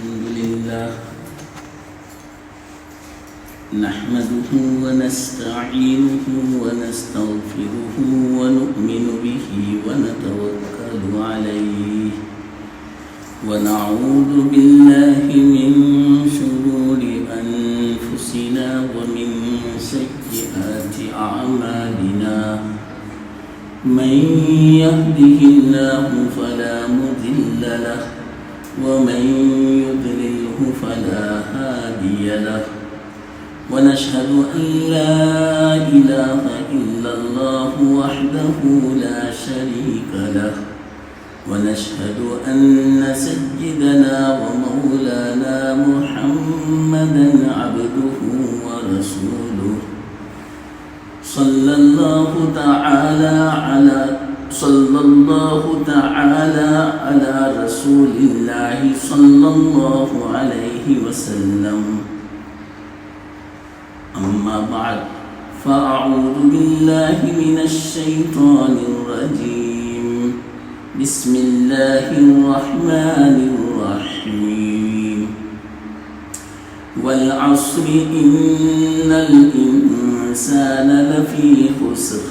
الحمد لله نحمده ونستعينه ونستغفره ونؤمن به ونتوكل عليه ونعوذ بالله من شرور أنفسنا ومن سيئات أعمالنا من يهده الله فلا مضل له ومن يضلله فلا هادي له ونشهد أن لا إله إلا الله وحده لا شريك له ونشهد أن سيدنا ومولانا محمدا عبده ورسوله صلى الله تعالى على رسول الله صلى الله عليه وسلم أما بعد فأعوذ بالله من الشيطان الرجيم بسم الله الرحمن الرحيم والعصر إن الإنسان لفي خسر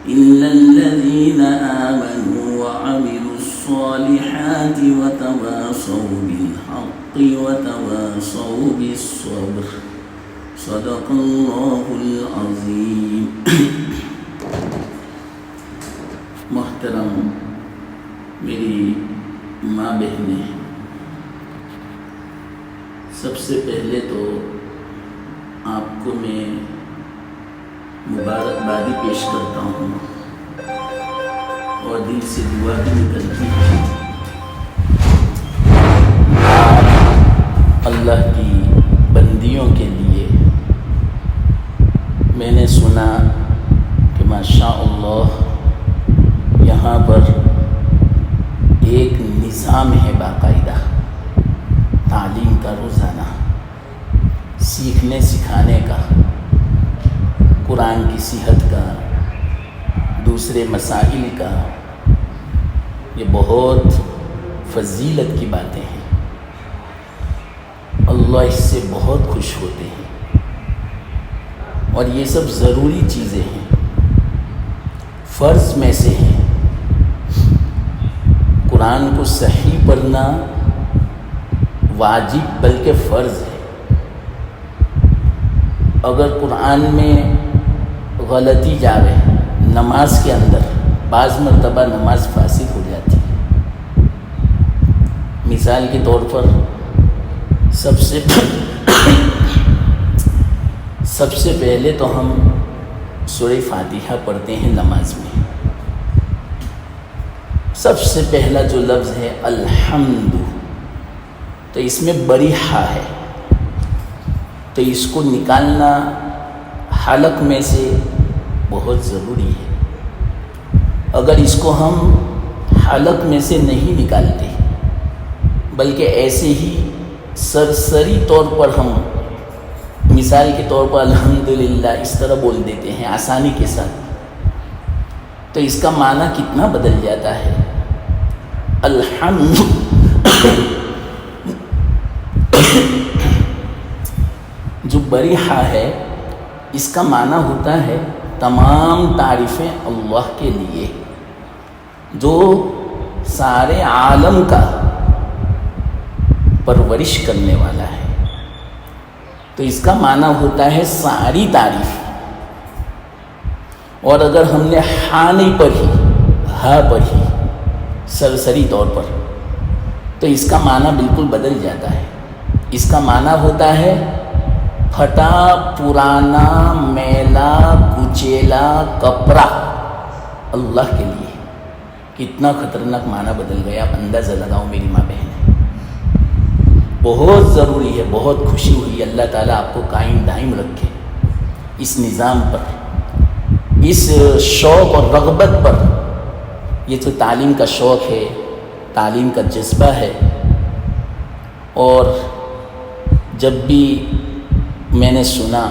إلا الذين آمنوا وعملوا الصالحات وتواصوا بالحق وتواصوا بالصبر صدق الله العظيم. محترم میری ماں بہنیں، سب سے پہلے تو آپ کو میں مبارکبادی پیش کرتا ہوں اور دل سے دعا بھی نکلتی ہے اللہ کی بندیوں کے لیے. میں نے سنا کہ ماشاء اللہ یہاں پر ایک نظام ہے باقاعدہ تعلیم کا، روزانہ سیکھنے سکھانے کا، قرآن کی صحت کا، دوسرے مسائل کا. یہ بہت فضیلت کی باتیں ہیں، اللہ اس سے بہت خوش ہوتے ہیں اور یہ سب ضروری چیزیں ہیں، فرض میں سے ہیں. قرآن کو صحیح پڑھنا واجب بلکہ فرض ہے. اگر قرآن میں غلطی جاوے نماز کے اندر، بعض مرتبہ نماز فاسد ہو جاتی ہے. مثال کے طور پر سب سے پہلے تو ہم سورہ فاتحہ پڑھتے ہیں نماز میں. سب سے پہلا جو لفظ ہے الحمد، تو اس میں بڑی ہا ہے، تو اس کو نکالنا حلق میں سے بہت ضروری ہے. اگر اس کو ہم حلق میں سے نہیں نکالتے بلکہ ایسے ہی سرسری طور پر ہم مثال کے طور پر الحمدللہ اس طرح بول دیتے ہیں آسانی کے ساتھ، تو اس کا معنی کتنا بدل جاتا ہے. الحمد جو بڑی ہا ہے اس کا معنی ہوتا ہے تمام تعریفیں اللہ کے لیے جو سارے عالم کا پرورش کرنے والا ہے. تو اس کا معنی ہوتا ہے ساری تعریف. اور اگر ہم نے ہا نہیں پڑھی، ہا پڑھی سرسری طور پر، تو اس کا معنی بالکل بدل جاتا ہے. اس کا معنی ہوتا ہے پھٹا پرانا میلا کچیلا کپڑا اللہ کے لیے. کتنا خطرناک معنی بدل گیا، آپ اندازہ لگاؤ میری ماں بہن. بہت ضروری ہے، بہت خوشی ہوئی. اللہ تعالیٰ آپ کو قائم دائم رکھے اس نظام پر، اس شوق اور رغبت پر. یہ تو تعلیم کا شوق ہے، تعلیم کا جذبہ ہے. اور جب بھی میں نے سنا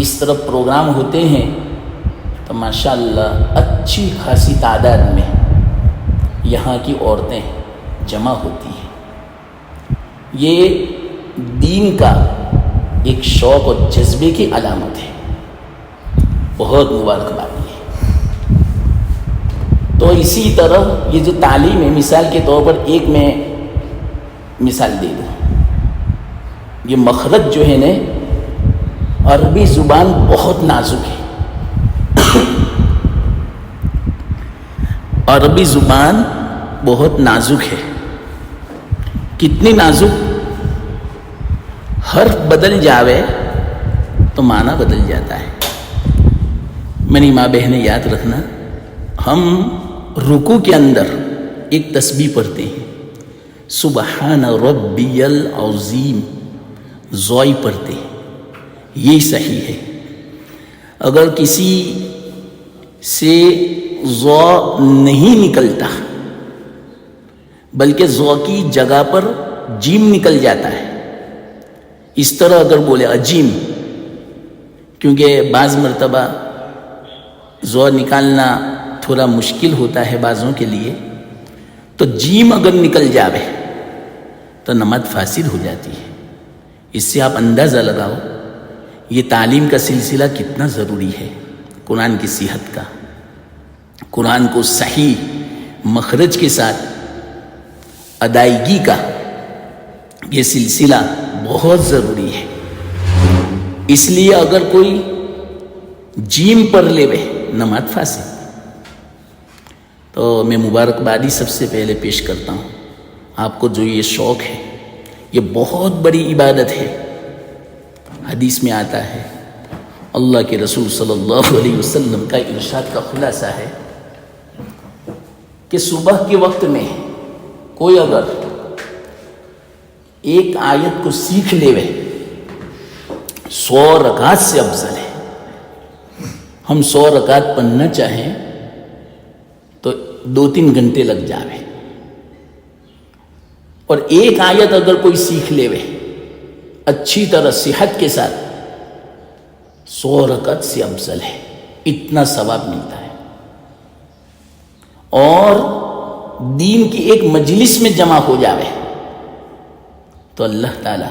اس طرح پروگرام ہوتے ہیں تو ماشاءاللہ اچھی خاصی تعداد میں یہاں کی عورتیں جمع ہوتی ہیں. یہ دین کا ایک شوق اور جذبے کی علامت ہے. بہت مبارکباد ہے. تو اسی طرح یہ جو تعلیم ہے، مثال کے طور پر ایک میں مثال دے دوں. یہ مخرج جو ہے نا، عربی زبان بہت نازک ہے. عربی زبان بہت نازک ہے. کتنی نازک؟ حرف بدل جاوے تو معنی بدل جاتا ہے. میری ماں بہنیں یاد رکھنا، ہم رکوع کے اندر ایک تسبیح پڑھتے ہیں، سبحان ربی العظیم، زوئی پڑھتے ہیں. یہ صحیح ہے. اگر کسی سے زو نہیں نکلتا بلکہ زو کی جگہ پر جیم نکل جاتا ہے، اس طرح اگر بولے عجیم، کیونکہ بعض مرتبہ زو نکالنا تھوڑا مشکل ہوتا ہے بعضوں کے لیے، تو جیم اگر نکل جاوے تو نماز فاسد ہو جاتی ہے. اس سے آپ اندازہ لگاؤ یہ تعلیم کا سلسلہ کتنا ضروری ہے. قرآن کی صحت کا، قرآن کو صحیح مخرج کے ساتھ ادائیگی کا یہ سلسلہ بہت ضروری ہے. اس لیے اگر کوئی جیم پڑھ لے وے نماز فاسد. تو میں مبارکبادی سب سے پہلے پیش کرتا ہوں آپ کو جو یہ شوق ہے. یہ بہت بڑی عبادت ہے. حدیث میں آتا ہے، اللہ کے رسول صلی اللہ علیہ وسلم کا ارشاد کا خلاصہ ہے کہ صبح کے وقت میں کوئی اگر ایک آیت کو سیکھ لے وے 100 رکعت سے افضل ہے. ہم 100 رکعت پڑھنا چاہیں تو 2-3 گھنٹے لگ جاوے، اور ایک آیت اگر کوئی سیکھ لے وے اچھی طرح صحت کے ساتھ 100 رکعت سے افضل ہے. اتنا ثواب ملتا ہے. اور دین کی ایک مجلس میں جمع ہو جاوے تو اللہ تعالی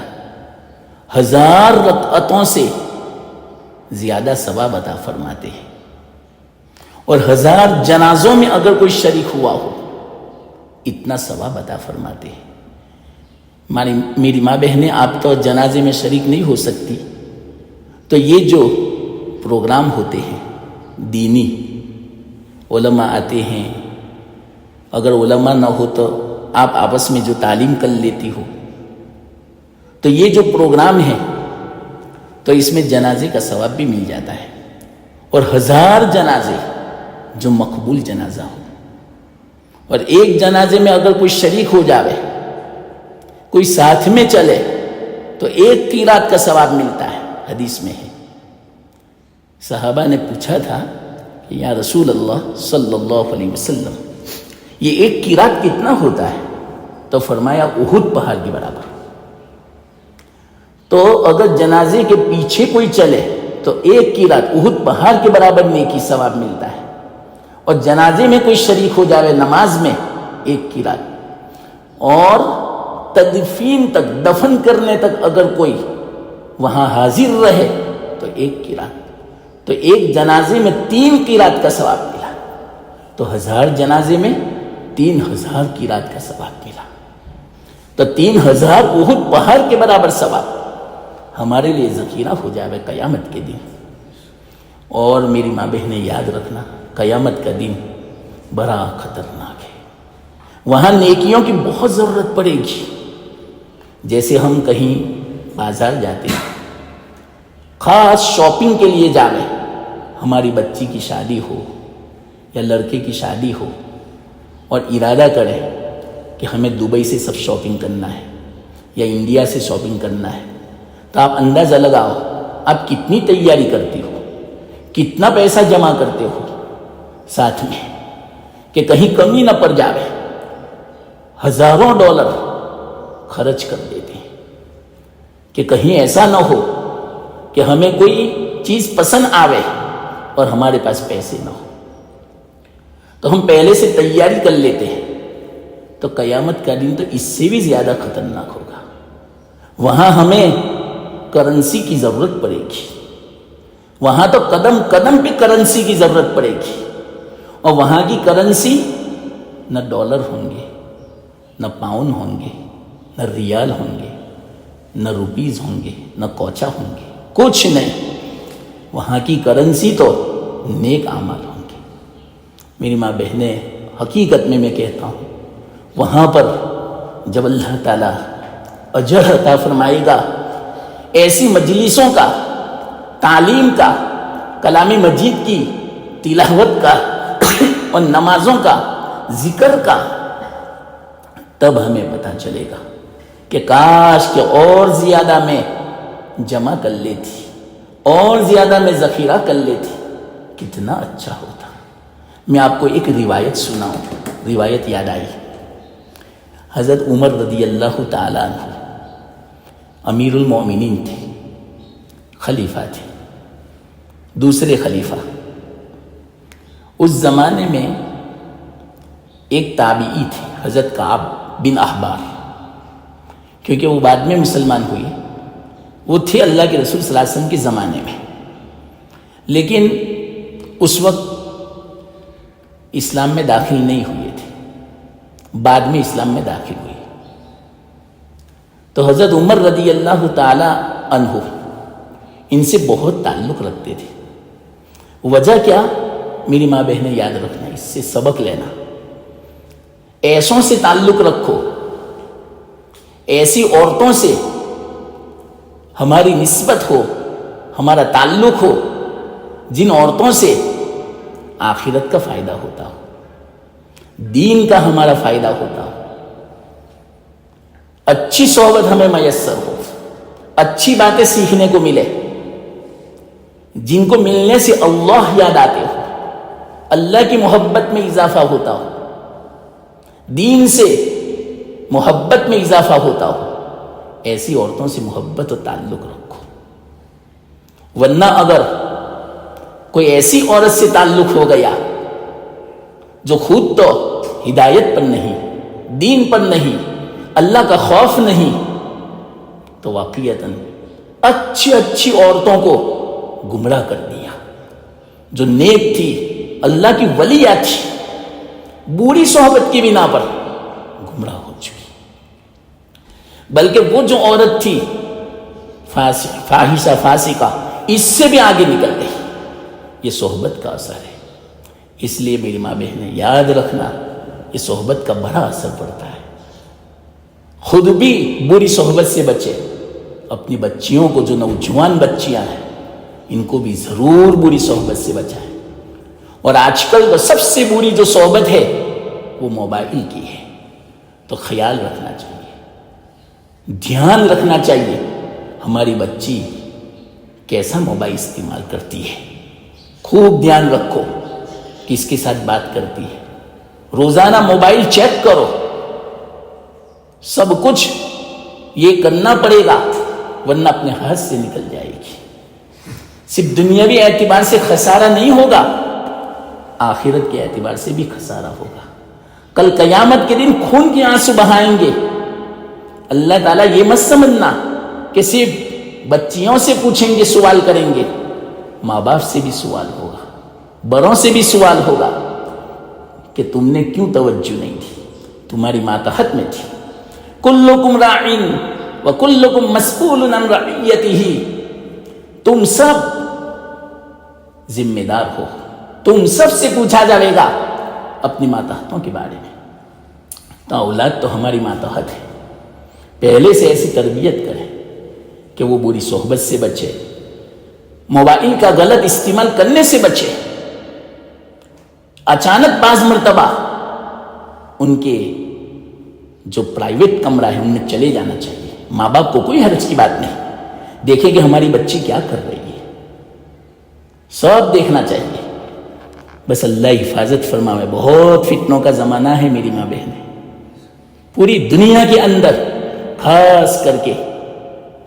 1000 رکعتوں سے زیادہ ثواب عطا فرماتے ہیں. اور 1000 جنازوں میں اگر کوئی شریک ہوا ہو اتنا ثواب عطا فرماتے ہیں. میری ماں بہنیں، آپ تو جنازے میں شریک نہیں ہو سکتی، تو یہ جو پروگرام ہوتے ہیں دینی، علماء آتے ہیں. اگر علماء نہ ہو تو آپ آپس میں جو تعلیم کر لیتی ہو، تو یہ جو پروگرام ہے تو اس میں جنازے کا ثواب بھی مل جاتا ہے. اور 1000 جنازے جو مقبول جنازہ ہو، اور ایک جنازے میں اگر کوئی شریک ہو جاوے، کوئی ساتھ میں چلے تو 1 قرات کا ثواب ملتا ہے. حدیث میں ہے. صحابہ نے پوچھا تھا کہ یا رسول اللہ صلی اللہ علیہ وسلم، یہ 1 قرات کتنا ہوتا ہے؟ تو فرمایا احد پہاڑ کے برابر. تو اگر جنازے کے پیچھے کوئی چلے تو 1 قرات احد پہاڑ کے برابر نیکی ثواب ملتا ہے. اور جنازے میں کوئی شریک ہو جاوے نماز میں 1 قرات. اور تدفین تک، دفن کرنے تک اگر کوئی وہاں حاضر رہے تو 1 قرات. تو ایک جنازے میں 3 قرات کا ثواب ملا. تو 1000 جنازے میں 3000 قرات کا ثواب ملا. تو 3000 احد پہاڑ کے برابر ثواب ہمارے لیے ذخیرہ ہو جائے قیامت کے دن. اور میری ماں بہنیں یاد رکھنا، قیامت کا دن بڑا خطرناک ہے. وہاں نیکیوں کی بہت ضرورت پڑے گی. جیسے ہم کہیں بازار جاتے ہیں، خاص شاپنگ کے لیے جاوے، ہماری بچی کی شادی ہو یا لڑکے کی شادی ہو، اور ارادہ کرے کہ ہمیں دبئی سے سب شاپنگ کرنا ہے یا انڈیا سے شاپنگ کرنا ہے، تو آپ اندازہ لگاؤ آپ کتنی تیاری کرتی ہو، کتنا پیسہ جمع کرتے ہو ساتھ میں، کہ کہیں کمی نہ پڑ جاوے. ہزاروں ڈالر خرچ کر دیتے ہیں کہ کہیں ایسا نہ ہو کہ ہمیں کوئی چیز پسند آوے اور ہمارے پاس پیسے نہ ہو. تو ہم پہلے سے تیاری کر لیتے ہیں. تو قیامت کا دن تو اس سے بھی زیادہ خطرناک ہوگا. وہاں ہمیں کرنسی کی ضرورت پڑے گی، وہاں تو قدم قدم پہ کرنسی کی ضرورت پڑے گی، اور وہاں کی کرنسی نہ ڈالر ہوں گے، نہ پاؤنڈ ہوں گے، نہ ریال ہوں گے، نہ روپیز ہوں گے، نہ کوچا ہوں گے، کچھ نہیں۔ وہاں کی کرنسی تو نیک اعمال ہوں گے۔ میری ماں بہنیں، حقیقت میں کہتا ہوں، وہاں پر جب اللہ تعالیٰ اجر عطا فرمائے گا، ایسی مجلسوں کا، تعلیم کا، کلام مجید کی تلاوت کا اور نمازوں کا، ذکر کا، تب ہمیں پتہ چلے گا کہ کاش کہ اور زیادہ میں جمع کر لیتی، اور زیادہ میں ذخیرہ کر لیتی، کتنا اچھا ہوتا۔ میں آپ کو ایک روایت سناؤں، روایت یاد آئی۔ حضرت عمر رضی اللہ تعالیٰ عنہ امیر المومنین تھے، خلیفہ تھے، دوسرے خلیفہ۔ اس زمانے میں ایک تابعی تھے، حضرت کعب بن احبار، کیونکہ وہ بعد میں مسلمان ہوئے، وہ تھے اللہ کے رسول صلی اللہ علیہ وسلم کے زمانے میں، لیکن اس وقت اسلام میں داخل نہیں ہوئے تھے، بعد میں اسلام میں داخل ہوئے۔ تو حضرت عمر رضی اللہ تعالی عنہ ان سے بہت تعلق رکھتے تھے۔ وجہ کیا؟ میری ماں بہنیں یاد رکھنا، اس سے سبق لینا۔ ایسوں سے تعلق رکھو، ایسی عورتوں سے ہماری نسبت ہو، ہمارا تعلق ہو، جن عورتوں سے آخرت کا فائدہ ہوتا ہو، دین کا ہمارا فائدہ ہوتا ہو، اچھی صحبت ہمیں میسر ہو، اچھی باتیں سیکھنے کو ملے، جن کو ملنے سے اللہ یاد آتے ہو، اللہ کی محبت میں اضافہ ہوتا ہو، دین سے محبت میں اضافہ ہوتا ہو، ایسی عورتوں سے محبت و تعلق رکھو۔ ورنہ اگر کوئی ایسی عورت سے تعلق ہو گیا جو خود تو ہدایت پر نہیں، دین پر نہیں، اللہ کا خوف نہیں، تو واقعتاً اچھی اچھی عورتوں کو گمراہ کر دیا۔ جو نیک تھی، اللہ کی ولیہ تھی، بری صحبت کی بنا پر گمراہ ہو چکی۔ بلکہ وہ جو عورت تھی فاحشہ فاسقہ، اس سے بھی آگے نکل گئی۔ یہ صحبت کا اثر ہے۔ اس لیے میری ماں بہنیں یاد رکھنا، یہ صحبت کا بڑا اثر پڑتا ہے۔ خود بھی بری صحبت سے بچے، اپنی بچیوں کو، جو نوجوان بچیاں ہیں، ان کو بھی ضرور بری صحبت سے بچائیں۔ اور آج کل تو سب سے بری جو صحبت ہے وہ موبائل کی ہے، تو خیال رکھنا چاہیے، دھیان رکھنا چاہیے ہماری بچی کیسا موبائل استعمال کرتی ہے۔ خوب دھیان رکھو کس کے ساتھ بات کرتی ہے، روزانہ موبائل چیک کرو۔ سب کچھ یہ کرنا پڑے گا، ورنہ اپنے ہاتھ سے نکل جائے گی۔ صرف دنیاوی اعتبار سے خسارہ نہیں ہوگا، آخرت کے اعتبار سے بھی خسارہ ہوگا۔ کل قیامت کے دن خون کے آنسو بہائیں گے۔ اللہ تعالیٰ یہ مت سمجھنا کہ صرف بچیوں سے پوچھیں گے، سوال کریں گے، ماں باپ سے بھی سوال ہوگا، بڑوں سے بھی سوال ہوگا کہ تم نے کیوں توجہ نہیں دی، تمہاری ماتحت میں تھی۔ کلکم راعٍ وکلکم مسئول عن رعیتہ، تم سب ذمہ دار ہو، تم سب سے پوچھا جائے گا اپنی ماتحتوں کے بارے میں۔ تو اولاد تو ہماری ماتحت ہے، پہلے سے ایسی تربیت کریں کہ وہ بری صحبت سے بچے، موبائل کا غلط استعمال کرنے سے بچے۔ اچانک بعض مرتبہ ان کے جو پرائیویٹ کمرہ ہے ان میں چلے جانا چاہیے۔ ماں باپ کو کوئی حرج کی بات نہیں، دیکھیں کہ ہماری بچی کیا کر رہی ہے، سب دیکھنا چاہیے۔ بس اللہ حفاظت فرمائے، بہت فتنوں کا زمانہ ہے میری ماں بہنیں، پوری دنیا کے اندر خاص کر کے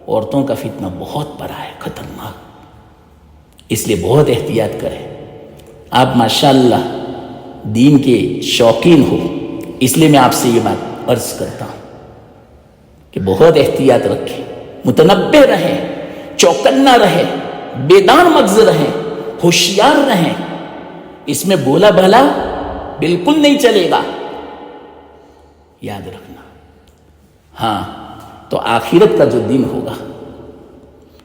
عورتوں کا فتنہ بہت بڑا ہے، خطرناک، اس لیے بہت احتیاط کریں۔ آپ ماشاءاللہ دین کے شوقین ہو، اس لیے میں آپ سے یہ بات عرض کرتا ہوں کہ بہت احتیاط رکھیں۔ متنبہ رہیں، چوکنا رہیں، بیدار مغز رہیں، ہوشیار رہیں. اس میں بولا بھلا بالکل نہیں چلے گا، یاد رکھنا. ہاں تو آخرت کا جو دن ہوگا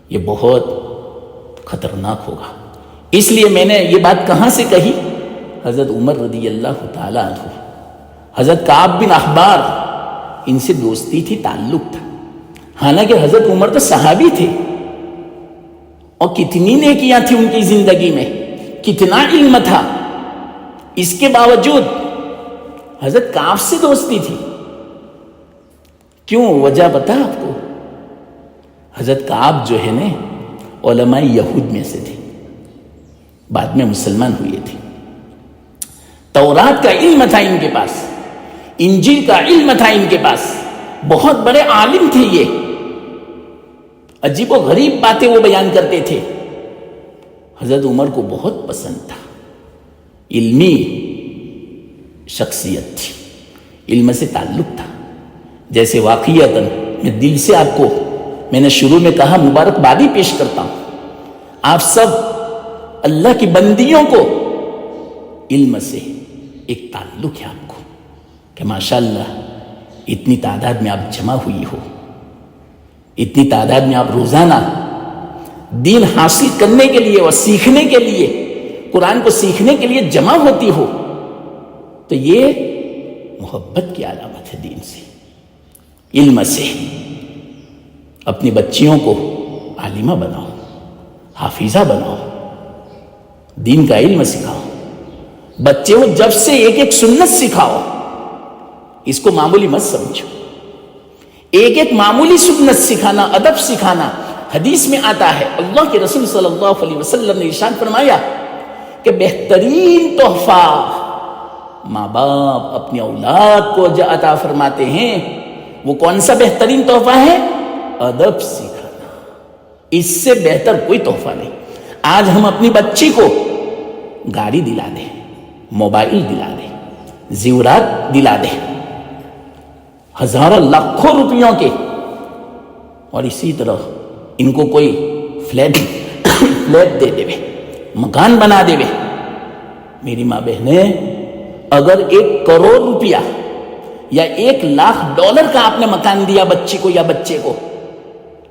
یہ بہت خطرناک ہوگا. اس لیے میں نے یہ بات کہاں سے کہی؟ حضرت عمر رضی اللہ تعالیٰ عنہ، حضرت کعب بن احبار، ان سے دوستی تھی، تعلق تھا. حالانکہ حضرت عمر تو صحابی تھے اور کتنی نیکیاں تھیں ان کی زندگی میں، کتنا علم تھا، اس کے باوجود حضرت کعب سے دوستی تھی. کیوں؟ وجہ پتہ آپ کو؟ حضرت کعب جو ہے نا علماء یہود میں سے تھے، بعد میں مسلمان ہوئے تھے. تورات کا علم تھا ان کے پاس، انجیل کا علم تھا ان کے پاس، بہت بڑے عالم تھے. یہ عجیب و غریب باتیں وہ بیان کرتے تھے. حضرت عمر کو بہت پسند تھا، علمی شخصیت تھی، علم سے تعلق تھا. جیسے واقعیتاً میں دل سے آپ کو، میں نے شروع میں کہا، مبارکبادی پیش کرتا ہوں. آپ سب اللہ کی بندیوں کو علم سے ایک تعلق ہے آپ کو کہ ماشاءاللہ اتنی تعداد میں آپ جمع ہوئی ہو، اتنی تعداد میں آپ روزانہ دین حاصل کرنے کے لیے اور سیکھنے کے لیے، قرآن کو سیکھنے کے لیے جمع ہوتی ہو. تو یہ محبت کی علامت ہے دین سے، علم سے. اپنی بچیوں کو عالمہ بناؤ، حافظہ بناؤ، دین کا علم سکھاؤ. بچے کو جب سے ایک ایک سنت سکھاؤ، اس کو معمولی مت سمجھو. ایک ایک معمولی سنت سکھانا، ادب سکھانا. حدیث میں آتا ہے، اللہ کے رسول صلی اللہ علیہ وسلم نے ارشاد فرمایا کہ بہترین تحفہ ماں باپ اپنی اولاد کو جو عطا فرماتے ہیں، وہ کون سا بہترین تحفہ ہے؟ ادب سکھانا. اس سے بہتر کوئی تحفہ نہیں. آج ہم اپنی بچی کو گاڑی دلا دیں، موبائل دلا دیں، زیورات دلا دیں، ہزاروں لاکھوں روپیوں کے، اور اسی طرح ان کو کوئی فلیٹ دے دے، مکان بنا دے. میری ماں بہنیں، اگر 1 کروڑ روپیہ یا 1,00,000 کا آپ نے مکان دیا بچی کو یا بچے کو،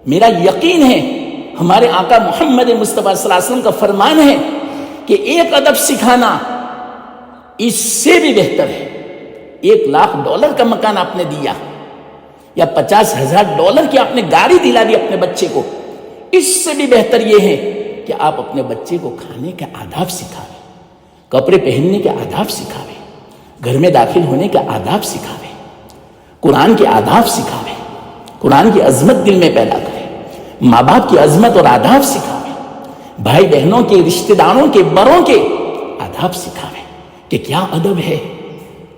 میرا یقین ہے، ہمارے آقا محمد مصطفیٰ صلی اللہ علیہ وسلم کا فرمان ہے کہ ایک ادب سکھانا اس سے بھی بہتر ہے. $1,00,000 کا مکان آپ نے دیا یا $50,000 کی آپ نے گاڑی دلا دی اپنے بچے کو، اس سے بھی بہتر یہ ہے کہ آپ اپنے بچے کو کھانے کے آداب سکھاویں، کپڑے پہننے کے آداب سکھاویں، گھر میں داخل ہونے کے آداب سکھاویں، قرآن کے آداب سکھاویں، قرآن کی عظمت دل میں پیدا کریں، ماں باپ کی عظمت اور آداب سکھاویں، بھائی بہنوں کے، رشتہ داروں کے، بڑوں کے آداب سکھاویں کہ کیا ادب ہے،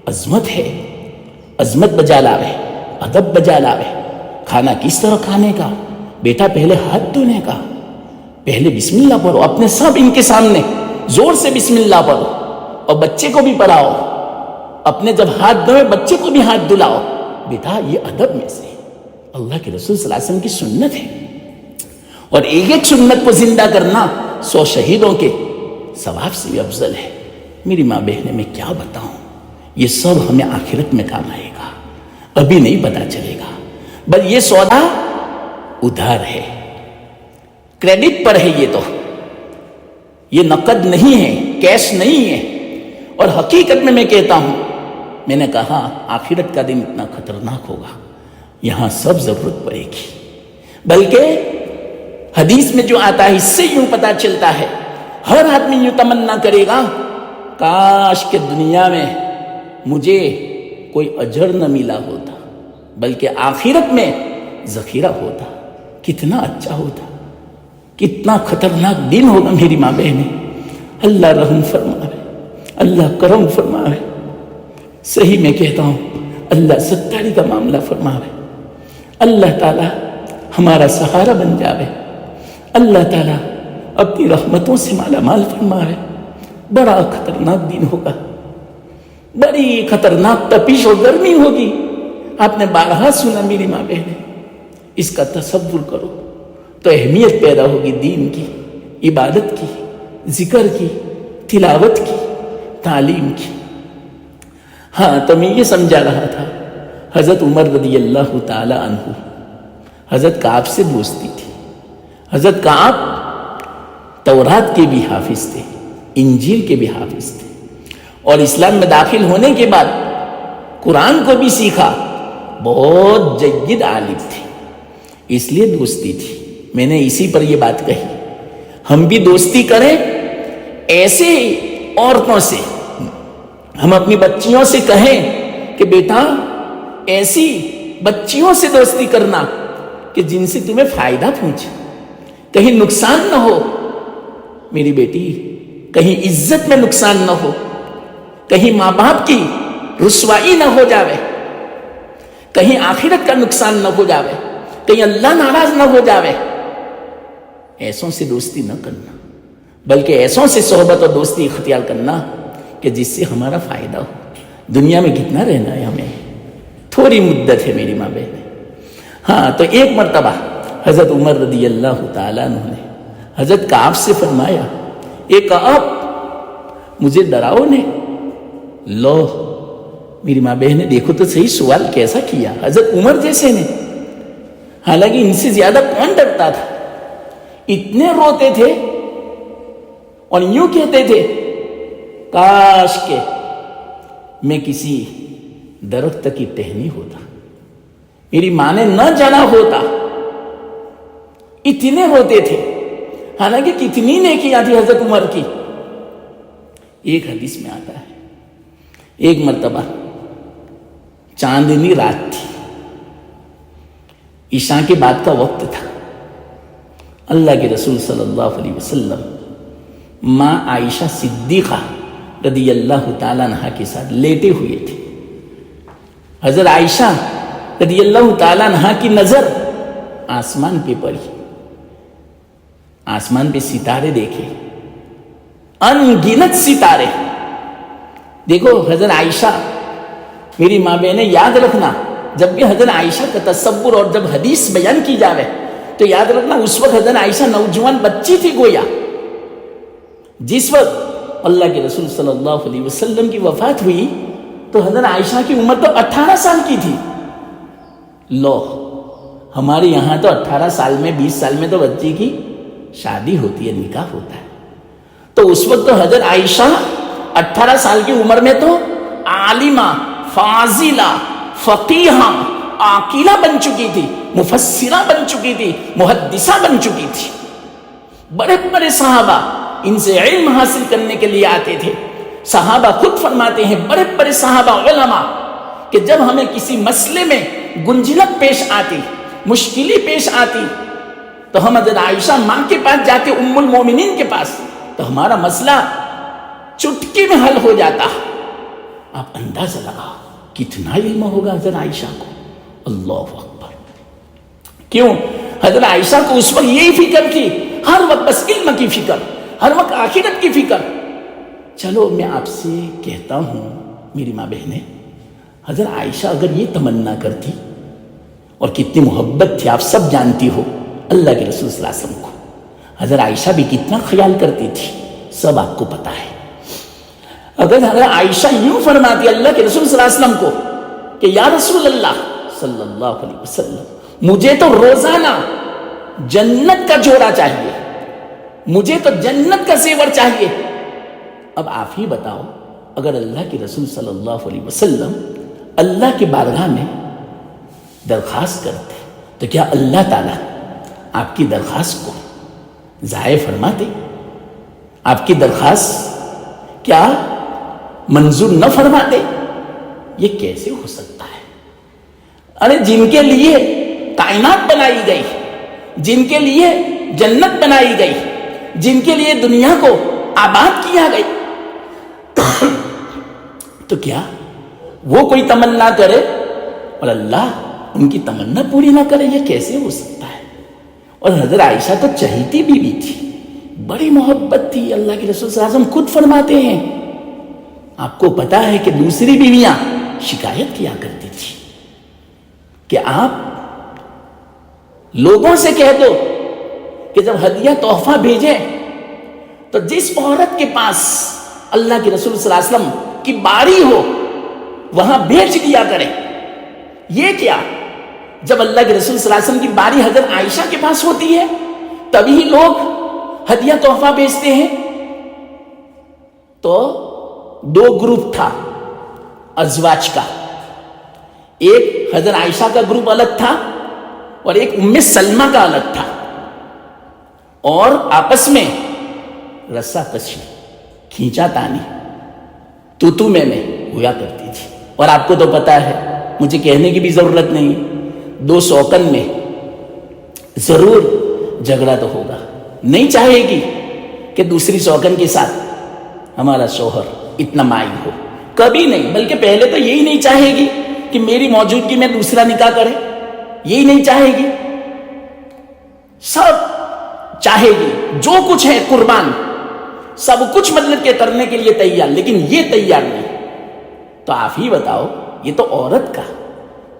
عظمت ہے. عظمت بجا لاوے، ادب بجا لاوے. کھانا کس طرح کھانے کا؟ بیٹا پہلے ہاتھ دھونے کا، پہلے بسم اللہ پڑھو. اپنے سب ان کے سامنے زور سے بسم اللہ پڑھو، اور بچے کو بھی پڑھاؤ. اپنے جب ہاتھ دھوئے بچے کو بھی ہاتھ دھلاؤ. بیٹا یہ ادب میں سے اللہ کے رسول صلی اللہ علیہ وسلم کی سنت ہے. اور ایک ایک سنت کو زندہ کرنا 100 شہیدوں کے ثواب سے بھی افضل ہے. میری ماں بہنیں، میں کیا بتاؤں، یہ سب ہمیں آخرت میں کام آئے گا، ابھی نہیں پتا چلے گا. بس یہ سودا ادھار ہے، کریڈٹ پر ہے. یہ تو یہ نقد نہیں ہے، کیش نہیں ہے. اور حقیقت میں کہتا ہوں، میں نے کہا آخرت کا دن اتنا خطرناک ہوگا، یہاں سب ضرورت پڑے گی. بلکہ حدیث میں جو آتا ہے، اس سے یوں پتا چلتا ہے، ہر آدمی یوں تمنا کرے گا، کاش کہ دنیا میں مجھے کوئی اجر نہ ملا ہوتا، بلکہ آخرت میں ذخیرہ ہوتا. کتنا اچھا ہوتا، کتنا خطرناک دن ہوگا. میری ماں بہنیں، اللہ رحم فرمائے، اللہ کرم فرمائے. صحیح میں کہتا ہوں، اللہ ستاری کا معاملہ فرمائے. اللہ تعالیٰ ہمارا سہارا بن جاوے. اللہ تعالیٰ اپنی رحمتوں سے مالا مال فرمائے. بڑا خطرناک دن ہوگا، بڑی خطرناک تپش اور گرمی ہوگی. آپ نے بارہا سنا میری ماں بہنیں، اس کا تصور کرو تو اہمیت پیدا ہوگی دین کی، عبادت کی، ذکر کی، تلاوت کی، تعلیم کی۔ ہاں تو میں یہ سمجھا رہا تھا، حضرت عمر رضی اللہ تعالی عنہ حضرت کعب سے دوستی تھی۔ حضرت کعب تورات کے بھی حافظ تھے، انجیل کے بھی حافظ تھے، اور اسلام میں داخل ہونے کے بعد قرآن کو بھی سیکھا، بہت جید عالم تھے، اس لیے دوستی تھی۔ میں نے اسی پر یہ بات کہی، ہم بھی دوستی کریں ایسے عورتوں سے، ہم اپنی بچیوں سے کہیں کہ بیٹا ایسی بچیوں سے دوستی کرنا کہ جن سے تمہیں فائدہ پہنچے، کہیں نقصان نہ ہو میری بیٹی، کہیں عزت میں نقصان نہ ہو، کہیں ماں باپ کی رسوائی نہ ہو جاوے، کہیں آخرت کا نقصان نہ ہو جاوے، کہیں اللہ ناراض نہ ہو جاوے۔ ایسوں سے دوستی نہ کرنا، بلکہ ایسوں سے صحبت اور دوستی اختیار کرنا کہ جس سے ہمارا فائدہ ہو۔ دنیا میں کتنا رہنا ہے ہمیں، تھوڑی مدت ہے میری ماں بہن۔ ہاں تو ایک مرتبہ حضرت عمر رضی اللہ تعالیٰ عنہ نے حضرت کعب سے فرمایا، اے کعب مجھے ڈراؤ نے۔ لو میری ماں بہن نے دیکھو تو صحیح سوال کیسا کیا، حضرت عمر جیسے نے، حالانکہ ان سے زیادہ کون ڈرتا تھا، اتنے روتے تھے اور یوں کہتے تھے کاش کہ میں کسی درخت کی ٹہنی ہوتا، میری ماں نے نہ جانا ہوتا، اتنے روتے تھے، حالانکہ کتنی نیکیاں تھی حضرت عمر کی۔ ایک حدیث میں آتا ہے ایک مرتبہ چاندنی رات تھی، عشاء کے بعد کا وقت تھا، اللہ کے رسول صلی اللہ علیہ وسلم ماں عائشہ صدیقہ رضی اللہ تعالیٰ عنہ کے ساتھ لیٹے ہوئے تھے۔ حضرت عائشہ رضی اللہ تعالیٰ عنہ کی نظر آسمان پہ پڑی، آسمان پہ ستارے دیکھے، ان گنت ستارے۔ دیکھو حضرت عائشہ، میری ماں بہنیں یاد رکھنا، جب بھی حضرت عائشہ کا تصور اور جب حدیث بیان کی جاوے تو یاد رکھنا اس وقت حضرت عائشہ نوجوان بچی تھی گویا۔ جس وقت اللہ کے رسول صلی اللہ علیہ وسلم کی وفات ہوئی تو حضرت عائشہ کی عمر تو 18 سال کی تھی۔ لو ہمارے یہاں تو 18 سال میں 20 سال میں تو بچی کی شادی ہوتی ہے، نکاح ہوتا ہے، تو اس وقت تو حضرت عائشہ 18 سال کی عمر میں تو عالمہ، فاضلہ، فقیہہ، عاقلہ بن چکی تھی، مفسرہ بن چکی تھی، محدثہ بن چکی تھی۔ بڑے بڑے صحابہ ان سے علم حاصل کرنے کے لیے آتے تھے۔ صحابہ خود فرماتے ہیں، بڑے بڑے صحابہ علماء، کہ جب ہمیں کسی مسئلے میں گنجلت پیش آتی، مشکلی پیش آتی، تو ہم حضرت عائشہ ماں کے پاس جاتے، ام المومنین کے پاس، تو ہمارا مسئلہ چٹکی میں حل ہو جاتا۔ آپ اندازہ لگاؤ کتنا علم ہوگا حضرت عائشہ کو، اللہ اکبر۔ کیوں؟ حضرت عائشہ کو اس وقت یہی فکر تھی، ہر وقت بس علم کی فکر، ہر وقت آخرت کی فکر۔ چلو میں آپ سے کہتا ہوں میری ماں بہنیں، حضرت عائشہ اگر یہ تمنا کرتی، اور کتنی محبت تھی آپ سب جانتی ہو اللہ کے رسول صلی اللہ علیہ وسلم کو، حضرت عائشہ بھی کتنا خیال کرتی تھی سب آپ کو پتا ہے۔ اگر حضرت عائشہ یوں فرماتی اللہ کے رسول صلی اللہ علیہ وسلم کو کہ یا رسول اللہ صلی اللہ علیہ وسلم، مجھے تو روزانہ جنت کا جوڑا چاہیے، مجھے تو جنت کا زیور چاہیے، اب آپ ہی بتاؤ اگر اللہ کے رسول صلی اللہ علیہ وسلم اللہ کے بارگاہ میں درخواست کرتے تو کیا اللہ تعالیٰ آپ کی درخواست کو ضائع فرماتے؟ آپ کی درخواست کیا منظور نہ فرماتے؟ یہ کیسے ہو سکتا ہے؟ ارے جن کے لیے کائنات بنائی گئی، جن کے لیے جنت بنائی گئی، جن کے لیے دنیا کو آباد کیا گئی، تو کیا وہ کوئی تمنا کرے اور اللہ ان کی تمنا پوری نہ کرے؟ یہ کیسے ہو سکتا ہے؟ اور حضرت عائشہ تو چہیتی بیوی تھی، بڑی محبت تھی، اللہ کے رسول صلی اللہ علیہ وسلم خود فرماتے ہیں، آپ کو پتا ہے کہ دوسری بیویاں شکایت کیا کرتی تھی کہ آپ لوگوں سے کہہ دو کہ جب ہدیہ تحفہ بھیجیں تو جس عورت کے پاس اللہ کے رسول صلی اللہ علیہ وسلم کی باری ہو وہاں بھیج دیا کرے. یہ کیا؟ جب اللہ کے رسول صلی اللہ علیہ وسلم کی باری حضرت عائشہ کے پاس ہوتی ہے تبھی لوگ ہدیہ تحفہ بھیجتے ہیں. تو 2 گروپ تھا ازواج کا. ایک حضرت عائشہ کا گروپ الگ تھا اور ایک ام سلمہ کا الگ تھا, اور آپس میں رسا کشی, کھینچا تانی, تو میں ہوا کرتی تھی. اور آپ کو تو پتا ہے, مجھے کہنے کی بھی ضرورت نہیں, 2 شوکن میں ضرور جھگڑا تو ہوگا. نہیں چاہے گی کہ دوسری شوکن کے ساتھ ہمارا شوہر اتنا مائل ہو, کبھی نہیں. بلکہ پہلے تو یہی نہیں چاہے گی کہ میری موجودگی میں دوسرا نکاح کرے, یہی نہیں چاہے گی. سب چاہے گی, جو کچھ ہے قربان, سب کچھ مطلب کہ کرنے کے لیے تیار, لیکن یہ تیار نہیں. تو آپ ہی بتاؤ, یہ تو عورت کا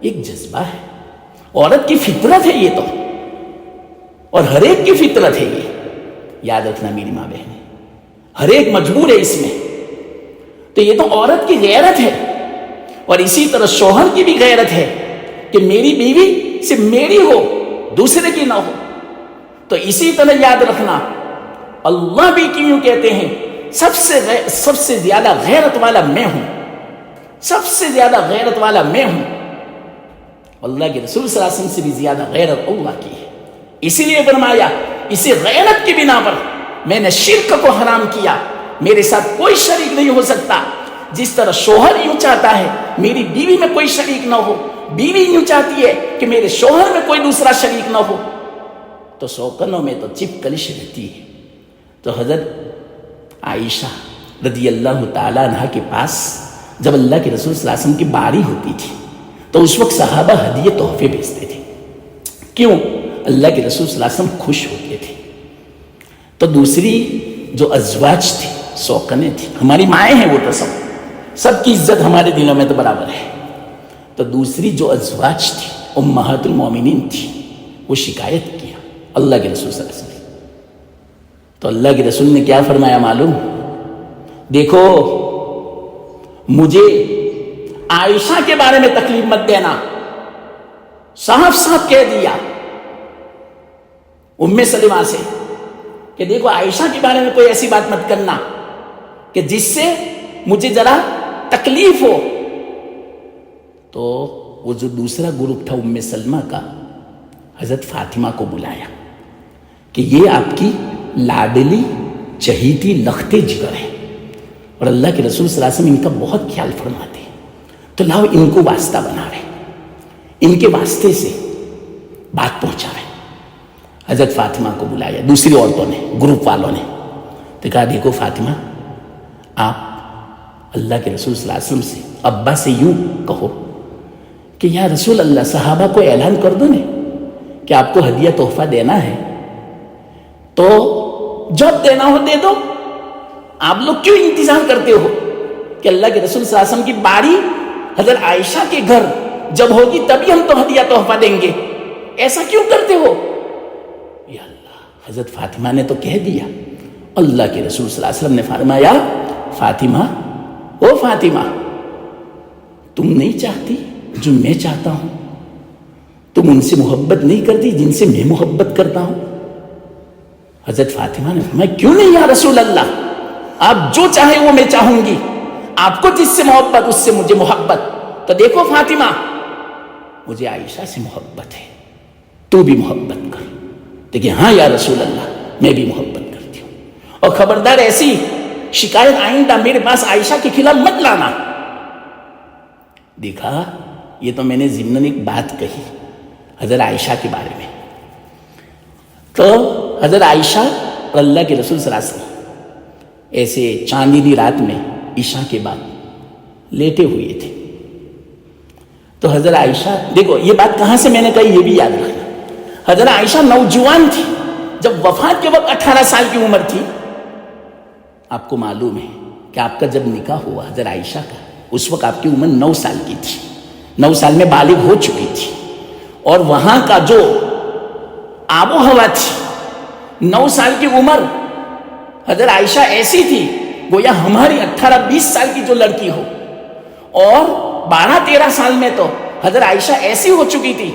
ایک جذبہ ہے, عورت کی فطرت ہے یہ تو, اور ہر ایک کی فطرت ہے یہ. یاد رکھنا میری ماں بہنیں, ہر ایک مجبور ہے اس میں. تو یہ تو عورت کی غیرت ہے, اور اسی طرح شوہر کی بھی غیرت ہے کہ میری بیوی صرف میری ہو, دوسرے کی نہ ہو. تو اسی طرح یاد رکھنا, اللہ بھی کیوں کہتے ہیں سب سے زیادہ غیرت والا میں ہوں, سب سے زیادہ غیرت والا میں ہوں. اللہ کے رسول صلی اللہ علیہ وسلم سے بھی زیادہ غیرت اللہ کی ہے. اسی لیے فرمایا اسی غیرت کی بنا پر میں نے شرک کو حرام کیا, میرے ساتھ کوئی شریک نہیں ہو سکتا. جس طرح شوہر یوں چاہتا ہے میری بیوی میں کوئی شریک نہ ہو, بیوی یوں چاہتی ہے کہ میرے شوہر میں کوئی دوسرا شریک نہ ہو, تو شوکنوں میں تو چپ کلش رہتی ہے. تو حضرت عائشہ رضی اللہ تعالیٰ عنہ کے پاس جب اللہ کے رسول صلی اللہ علیہ وسلم کی باری ہوتی تھی تو اس وقت صحابہ ہدیے تحفے بھیجتے تھے. کیوں؟ اللہ کے رسول صلی اللہ علیہ وسلم خوش ہوتے تھے. تو دوسری جو ازواج تھی, سوکنے تھی, ہماری مائیں ہیں وہ تو سب کی عزت ہمارے دلوں میں تو برابر ہے. تو دوسری جو ازواج تھی امہات المومنین تھی, وہ شکایت کیا اللہ کے رسول صلی اللہ علیہ وسلم. تو اللہ کے رسول نے کیا فرمایا معلوم؟ دیکھو, مجھے عائشہ کے بارے میں تکلیف مت دینا. صاف صاف کہہ دیا ام سلمہ سے کہ دیکھو عائشہ کے بارے میں کوئی ایسی بات مت کرنا کہ جس سے مجھے ذرا تکلیف ہو. تو وہ جو دوسرا گروپ تھا ام سلمہ کا, حضرت فاطمہ کو بلایا کہ یہ آپ کی لاڈلی چہیتی لختے جگر ہے, اور اللہ کے رسول صلی اللہ علیہ وسلم ان کا بہت خیال فرماتے ہیں, تو لاؤ ان کو واسطہ بناوے, ان کے واسطے سے بات پہنچاوے. حضرت فاطمہ کو بلایا دوسری عورتوں نے, گروپ والوں نے, تو کہا دیکھو فاطمہ, آپ اللہ کے رسول صلی اللہ علیہ وسلم سے, ابا سے یوں کہو کہ یا رسول اللہ, صحابہ کو اعلان کر دو نا کہ آپ کو ہدیہ تحفہ دینا ہے, تو جب دینا ہو دے دو. آپ لوگ کیوں انتظار کرتے ہو کہ اللہ کے رسول صلی اللہ علیہ وسلم کی باری حضرت عائشہ کے گھر جب ہوگی تبھی ہم تو ہدیہ تحفہ دیں گے, ایسا کیوں کرتے ہو؟ یا اللہ, حضرت فاطمہ نے تو کہہ دیا. اللہ کے رسول صلی اللہ علیہ وسلم نے فرمایا فاطمہ, او فاطمہ, تم نہیں چاہتی جو میں چاہتا ہوں, تم ان سے محبت نہیں کرتی جن سے میں محبت کرتا ہوں. حضرت فاطمہ نے فرمایا کیوں نہیں یا رسول اللہ, آپ جو چاہے وہ میں چاہوں گی, آپ کو جس سے محبت اس سے مجھے محبت. تو دیکھو فاطمہ, مجھے عائشہ سے محبت ہے, تو بھی محبت کر. دیکھیں ہاں یا رسول اللہ, میں بھی محبت کرتی ہوں, اور خبردار ایسی شکایت آئندہ میرے پاس عائشہ کے خلاف مت لانا. دیکھا, یہ تو میں نے ضمناً ایک بات کہی حضرت عائشہ کے بارے میں. تو حضرت عائشہ اور اللہ کے رسول صلی اللہ علیہ وسلم ایسے چاندنی رات میں عشاء کے بعد لیٹے ہوئے تھے. تو حضرت عائشہ, دیکھو یہ بات کہاں سے میں نے کہی یہ بھی یاد رکھنا. حضرت عائشہ نوجوان تھی جب وفات کے وقت 18 سال کی عمر تھی. آپ کو معلوم ہے کہ آپ کا جب نکاح ہوا حضرت عائشہ کا, اس وقت آپ کی عمر 9 سال کی تھی, 9 سال میں بالغ ہو چکی تھی. اور وہاں کا جو آب و ہوا تھی. 9 سال کی عمر حضرت عائشہ ایسی تھی گویا ہماری 18-20 سال کی جو لڑکی ہو, اور 12-13 سال میں تو حضرت عائشہ ایسی ہو چکی تھی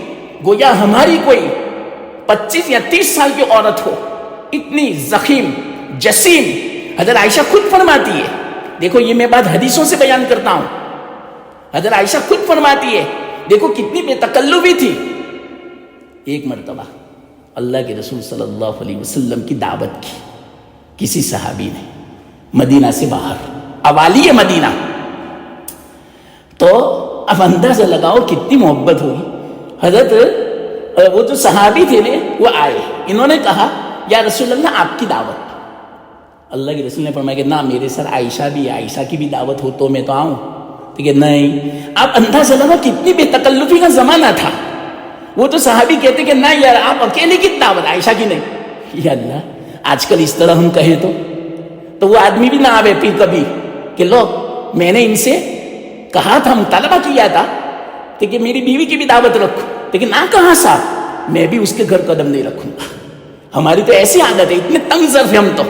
گویا ہماری کوئی 25 یا 30 سال کی عورت ہو. اتنی زخیم جسیم. حضرت عائشہ خود فرماتی ہے, دیکھو یہ میں بات حدیثوں سے بیان کرتا ہوں, حضرت عائشہ خود فرماتی ہے, دیکھو کتنی بے تکلفی تھی. ایک مرتبہ اللہ کے رسول صلی اللہ علیہ وسلم کی دعوت کی کسی صحابی نے مدینہ سے باہر, اوالی مدینہ. تو اب اندازہ لگاؤ کتنی محبت ہوگی. حضرت وہ جو صحابی تھے نا وہ آئے, انہوں نے کہا یا رسول اللہ آپ کی دعوت. اللہ کے رسول نے فرمایا کہ نہ میرے سر عائشہ بھی, عائشہ کی بھی دعوت ہو تو میں تو آؤں. ٹھیک ہے نہیں. اب اندازہ لگاؤ کتنی بے تکلفی کا زمانہ تھا. وہ تو صحابی کہتے کہ نہیں یار آپ اکیلے کی دعوت, عائشہ کی نہیں. یا اللہ آج کل اس طرح ہم کہیں تو وہ آدمی بھی نہ آوے پھر کبھی کہ لو میں نے ان سے کہا تھا, مطالبہ کیا تھا کہ میری بیوی کی بھی دعوت رکھو, لیکن نہ کہا صاحب میں بھی اس کے گھر قدم نہیں رکھوں گا. ہماری تو ایسی عادت ہے, اتنے تنگ ظرف ہم تو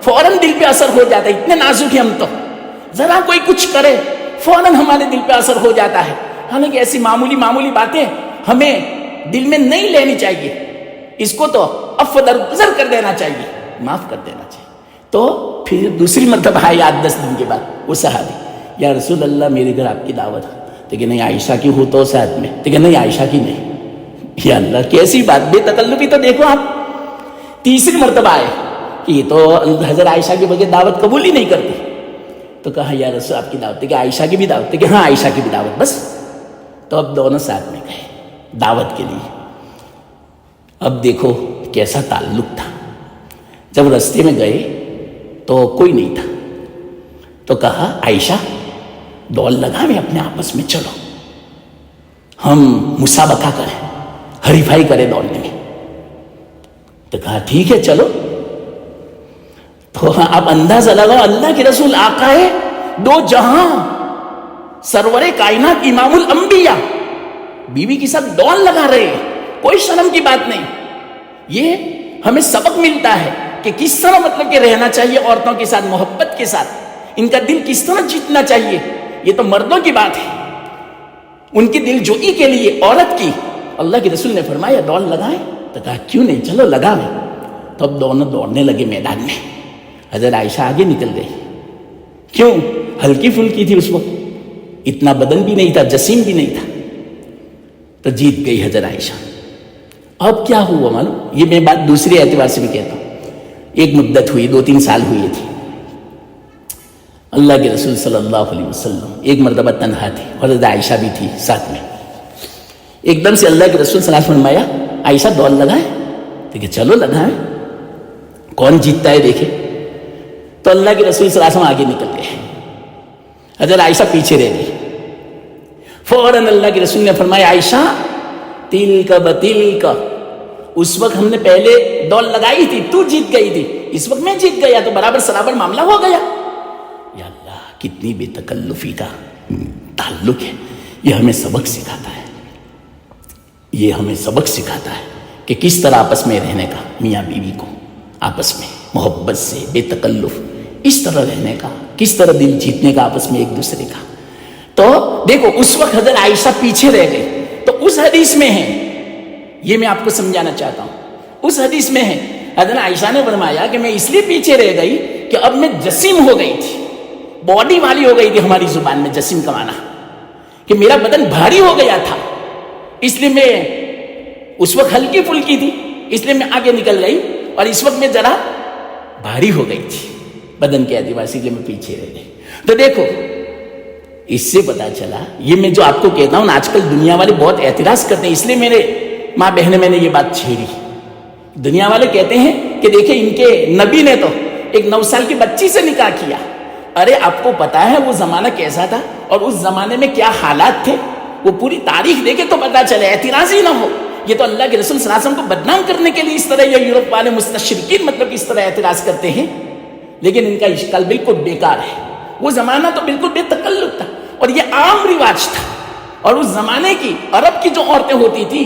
فوراً دل پہ اثر ہو جاتا ہے, اتنے نازک ہیں ہم تو ذرا کوئی کچھ کرے فوراً ہمارے دل پہ اثر ہو جاتا ہے. حالانکہ ایسی معمولی باتیں ہمیں دل میں نہیں لینی چاہیے, اس کو تو عفو درگزر کر دینا چاہیے, معاف کر دینا چاہیے. تو پھر دوسری مرتبہ آئی 8-10 دن کے بعد وہ صحابی, یا رسول اللہ میرے گھر آپ کی دعوت ہے. لیکن نہیں عائشہ کی ہو تو ساتھ میں, لیکن نہیں عائشہ کی نہیں. یا اللہ کیسی بات, بے تکلفی تو دیکھو آپ. تیسری مرتبہ آئے کہ یہ تو حضرت عائشہ کے بغیر دعوت قبول ہی نہیں کرتی. تو کہا یا رسول آپ کی دعوت, کہ عائشہ کی بھی دعوت, کہ ہاں عائشہ کی بھی دعوت بس. تو اب دونوں ساتھ میں گئے دعوت کے لیے. اب دیکھو کیسا تعلق تھا. جب رستے میں گئے تو کوئی نہیں تھا, تو کہا عائشہ دوڑ لگا اپنے آپس میں, چلو ہم مسابقہ کریں, ہریفائی کریں دوڑنے میں. تو کہا ٹھیک ہے چلو. تو اب اندازہ لگاؤ اللہ کے رسول آقا ہے دو جہاں, سرور کائنات امام الانبیاء, بیوی کے ساتھ دوڑ لگا رہے ہیں, کوئی شرم کی بات نہیں. یہ ہمیں سبق ملتا ہے کہ کس طرح مطلب کہ رہنا چاہیے عورتوں کے ساتھ, محبت کے ساتھ, ان کا دل کس طرح جیتنا چاہیے. یہ تو مردوں کی بات ہے, ان کی دل جوئی کے لیے عورت کی اللہ کے رسول نے فرمایا دوڑ لگائیں. تو کہا کیوں نہیں, چلو لگا میں. تو اب دونوں دوڑنے لگے میدان میں. حضرت عائشہ آگے نکل گئی. کیوں, ہلکی پھلکی تھی اس وقت, اتنا بدن بھی نہیں تھا, جسیم بھی نہیں تھا. تو جیت گئی حضرت عائشہ. اب کیا ہوا معلوم, یہ میں بات دوسرے اعتبار سے بھی کہتا ہوں. ایک مدت ہوئی, 2-3 سال ہوئے تھے. اللہ کے رسول صلی اللہ علیہ وسلم ایک مرتبہ تنہا تھے, حضرت عائشہ بھی تھی ساتھ میں. ایک دم سے اللہ کے رسول صلی اللہ علیہ وسلم فرمایا عائشہ دوڑ لگائے. کہ چلو لگائیں, کون جیتتا ہے دیکھے. تو اللہ کے رسول صلی اللہ علیہ وسلم آگے نکل گئے, حضرت عائشہ پیچھے رہ گئی. فوراً اللہ کے رسول نے فرمایا عائشہ تل کا بتل کا, اس وقت ہم نے پہلے دوڑ لگائی تھی, تو جیت گئی تھی, اس وقت میں جیت گیا, تو برابر معاملہ ہو گیا. یا اللہ کتنی بے تکلفی کا تعلق ہے. یہ ہمیں سبق سکھاتا ہے, یہ ہمیں سبق سکھاتا ہے کہ کس طرح آپس میں رہنے کا, میاں بیوی کو آپس میں محبت سے بے تکلف اس طرح رہنے کا, کس طرح دل جیتنے کا آپس میں ایک دوسرے کا. تو دیکھو اس وقت حضرت عائشہ پیچھے رہ گئی. تو اس حدیث میں ہے, یہ میں آپ کو سمجھانا چاہتا ہوں, اس حدیث میں ہے حضرت عائشہ نے فرمایا کہ میں اس لیے پیچھے رہ گئی کہ اب میں جسیم ہو گئی تھی, باڈی والی ہو گئی تھی. ہماری زبان میں جسیم کا معنی کہ میرا بدن بھاری ہو گیا تھا, اس لیے میں اس وقت ہلکی پھلکی تھی, اس لیے میں آگے نکل گئی. اور اس وقت میں ذرا بھاری ہو گئی تھی بدن کے اعتبار سے, اس لیے میں پیچھے رہ گئی. تو دیکھو اس سے پتا چلا, یہ میں جو آپ کو کہتا ہوں آج کل دنیا والے بہت اعتراض کرتے ہیں, اس لیے میرے ماں بہنیں میں نے یہ بات چھیڑی. دنیا والے کہتے ہیں کہ دیکھیں ان کے نبی نے تو ایک 9 سال کی بچی سے نکاح کیا. ارے آپ کو پتا ہے وہ زمانہ کیسا تھا اور اس زمانے میں کیا حالات تھے, وہ پوری تاریخ دیکھے تو پتا چلے, اعتراض ہی نہ ہو. یہ تو اللہ کے رسول صلی اللہ علیہ وسلم کو بدنام کرنے کے لیے اس طرح یہ یورپ والے مستشرقین مطلب اس طرح اعتراض کرتے ہیں, لیکن ان کا اشکال بالکل بیکار ہے. وہ زمانہ تو بالکل بے تکلف تھا اور یہ عام رواج تھا. اور اس زمانے کی عرب کی جو عورتیں ہوتی تھی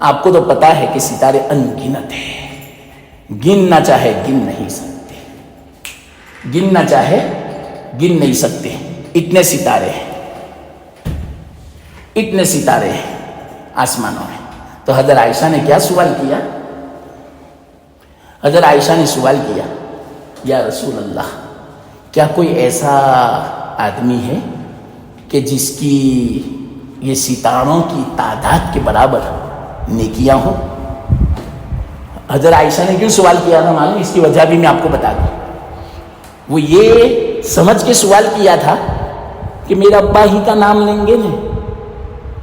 آپ کو تو پتا ہے کہ ستارے ان گنت ہیں، گننا چاہے گن نہیں سکتے، گننا چاہے گن نہیں سکتے، اتنے ستارے ہیں، اتنے ستارے ہیں آسمانوں میں۔ تو حضرت عائشہ نے کیا سوال کیا؟ حضرت عائشہ نے سوال کیا، یا رسول اللہ، کیا کوئی ایسا آدمی ہے کہ جس کی یہ ستاروں کی تعداد کے برابر نیکیاں ہوں؟ حضرت عائشہ نے کیوں سوال کیا تھا معلوم؟ اس کی وجہ بھی میں آپ کو بتا دوں۔ وہ یہ سمجھ کے سوال کیا تھا کہ میرے ابا ہی کا نام لیں گے نا،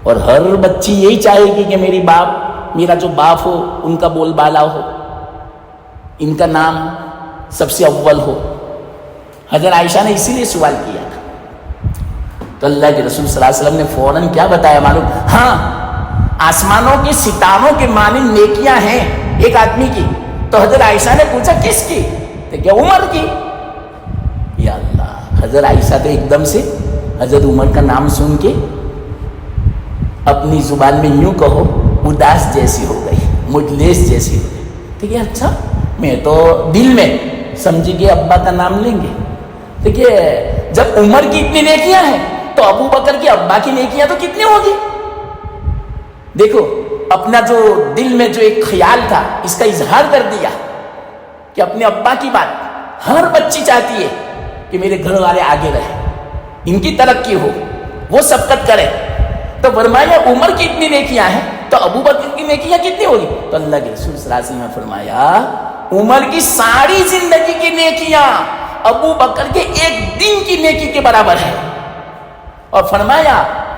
اور ہر بچی یہی چاہے گی کہ میرا جو باپ ہو ان کا بول بالا ہو، ان کا نام سب سے اول ہو۔ حضرت عائشہ نے اسی لیے سوال کیا تھا۔ تو اللہ کے رسول صلی اللہ علیہ وسلم نے فوراً کیا بتایا معلوم؟ ہاں، آسمانوں کے ستاروں کے مانند نیکیاں ہیں ایک آدمی کی۔ تو حضرت عائشہ نے پوچھا کس کی؟ تو کیا عمر کی؟ یا اللہ، حضرت عائشہ تو ایک دم سے حضرت عمر کا نام سن کے اپنی زبان میں یوں کہو اداس جیسی ہو گئی، مجلس جیسی ہو گئی۔ ٹھیک ہے، اچھا، میں تو دل میں سمجھی کہ ابا کا نام لیں گے۔ ٹھیک ہے، جب عمر کی اتنی نیکیاں ہیں تو ابو بکر کے ابا کی نیکیاں تو کتنی ہوگی؟ دیکھو، اپنا جو دل میں جو ایک خیال تھا اس کا اظہار کر دیا کہ اپنے ابا کی بات ہر بچی چاہتی ہے کہ میرے گھر والے آگے رہے، ان کی ترقی ہو، وہ سبقت کرے۔ تو فرمایا عمر کی اتنی نیکیاں ہیں تو ابو بکر کی نیکیاں کتنی ہوگی؟ تو اللہ کے رسول صلی اللہ علیہ وسلم نے فرمایا عمر کی ساری زندگی کی نیکیاں ابو بکر کے ایک دن کی نیکی کے برابر ہے، اور فرمایا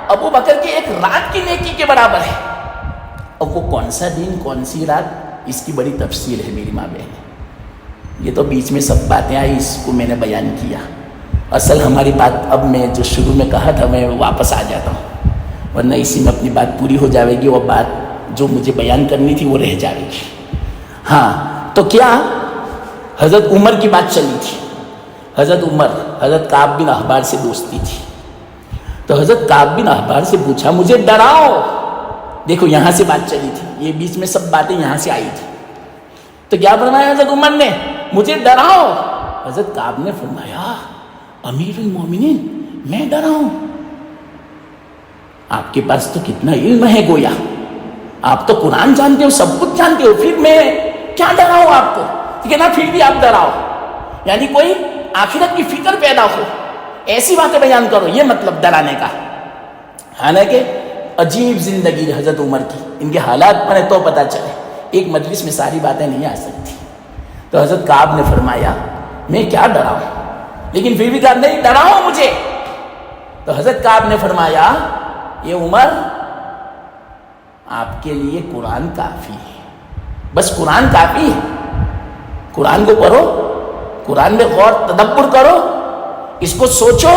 ابو بکر کے ایک رات کی نیکی کے برابر ہے۔ اور وہ کون سا دن، کون سی رات، اس کی بڑی تفصیل ہے میری ماں بہن۔ یہ تو بیچ میں سب باتیں آئی، اس کو میں نے بیان کیا۔ اصل ہماری بات اب میں جو شروع میں کہا تھا میں واپس آ جاتا ہوں، ورنہ اسی میں اپنی بات پوری ہو جائے گی، وہ بات جو مجھے بیان کرنی تھی وہ رہ جائے گی۔ ہاں، تو کیا حضرت عمر کی بات چلی تھی۔ حضرت عمر حضرت کعب بن احبار سے دوستی تھی، تو حضرت کعب بن احبار سے پوچھا مجھے ڈراؤ۔ دیکھو یہاں سے بات چلی تھی، یہ بیچ میں سب باتیں یہاں سے آئی تھی۔ تو کیا فرمایا حضرت عمر نے؟ مجھے ڈراؤ۔ حضرت کعب نے فرمایا امیر المومنین، میں ڈراؤں؟ آپ کے پاس تو کتنا علم ہے گویا، آپ تو قرآن جانتے ہو، سب کچھ جانتے ہو، پھر میں کیا ڈراؤں آپ کو؟ ٹھیک ہے نا، پھر بھی آپ ڈراؤ، یعنی کوئی آخرت کی فکر پیدا ہو، ایسی باتیں بیان کرو، یہ مطلب ڈرانے کا۔ حالانکہ عجیب زندگی حضرت عمر کی، ان کے حالات پر تو پتہ چلے، ایک مجلس میں ساری باتیں نہیں آ سکتی۔ تو حضرت کعب نے فرمایا میں کیا ڈراؤں، لیکن پھر بھی کہا نہیں ڈراؤ مجھے۔ تو حضرت کعب نے فرمایا یہ عمر آپ کے لیے قرآن کافی ہے، بس قرآن کافی ہے، قرآن کو پڑھو، قرآن میں غور تدبر کرو، اس کو سوچو،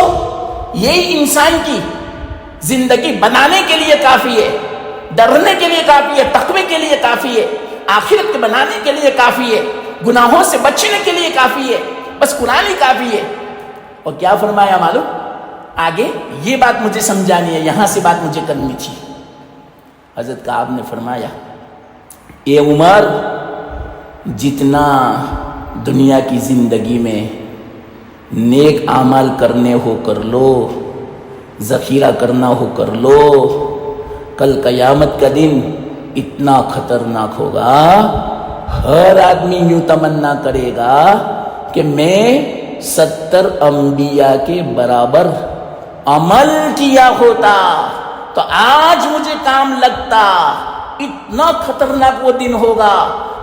یہی انسان کی زندگی بنانے کے لیے کافی ہے، ڈرنے کے لیے کافی ہے، تقوی کے لیے کافی ہے، آخرت کے بنانے کے لیے کافی ہے، گناہوں سے بچنے کے لیے کافی ہے، بس قرآن ہی کافی ہے۔ اور کیا فرمایا معلوم؟ آگے یہ بات مجھے سمجھانی ہے، یہاں سے بات مجھے کرنی تھی۔ حضرت کعب نے فرمایا اے عمر، جتنا دنیا کی زندگی میں نیک اعمال کرنے ہو کر لو، ذخیرہ کرنا ہو کر لو، کل قیامت کا دن اتنا خطرناک ہوگا، ہر آدمی یوں تمنا کرے گا کہ میں 70 انبیاء کے برابر عمل کیا ہوتا تو آج مجھے کام لگتا۔ اتنا خطرناک وہ دن ہوگا،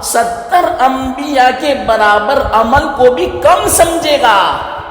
70 انبیاء کے برابر عمل کو بھی کم سمجھے گا۔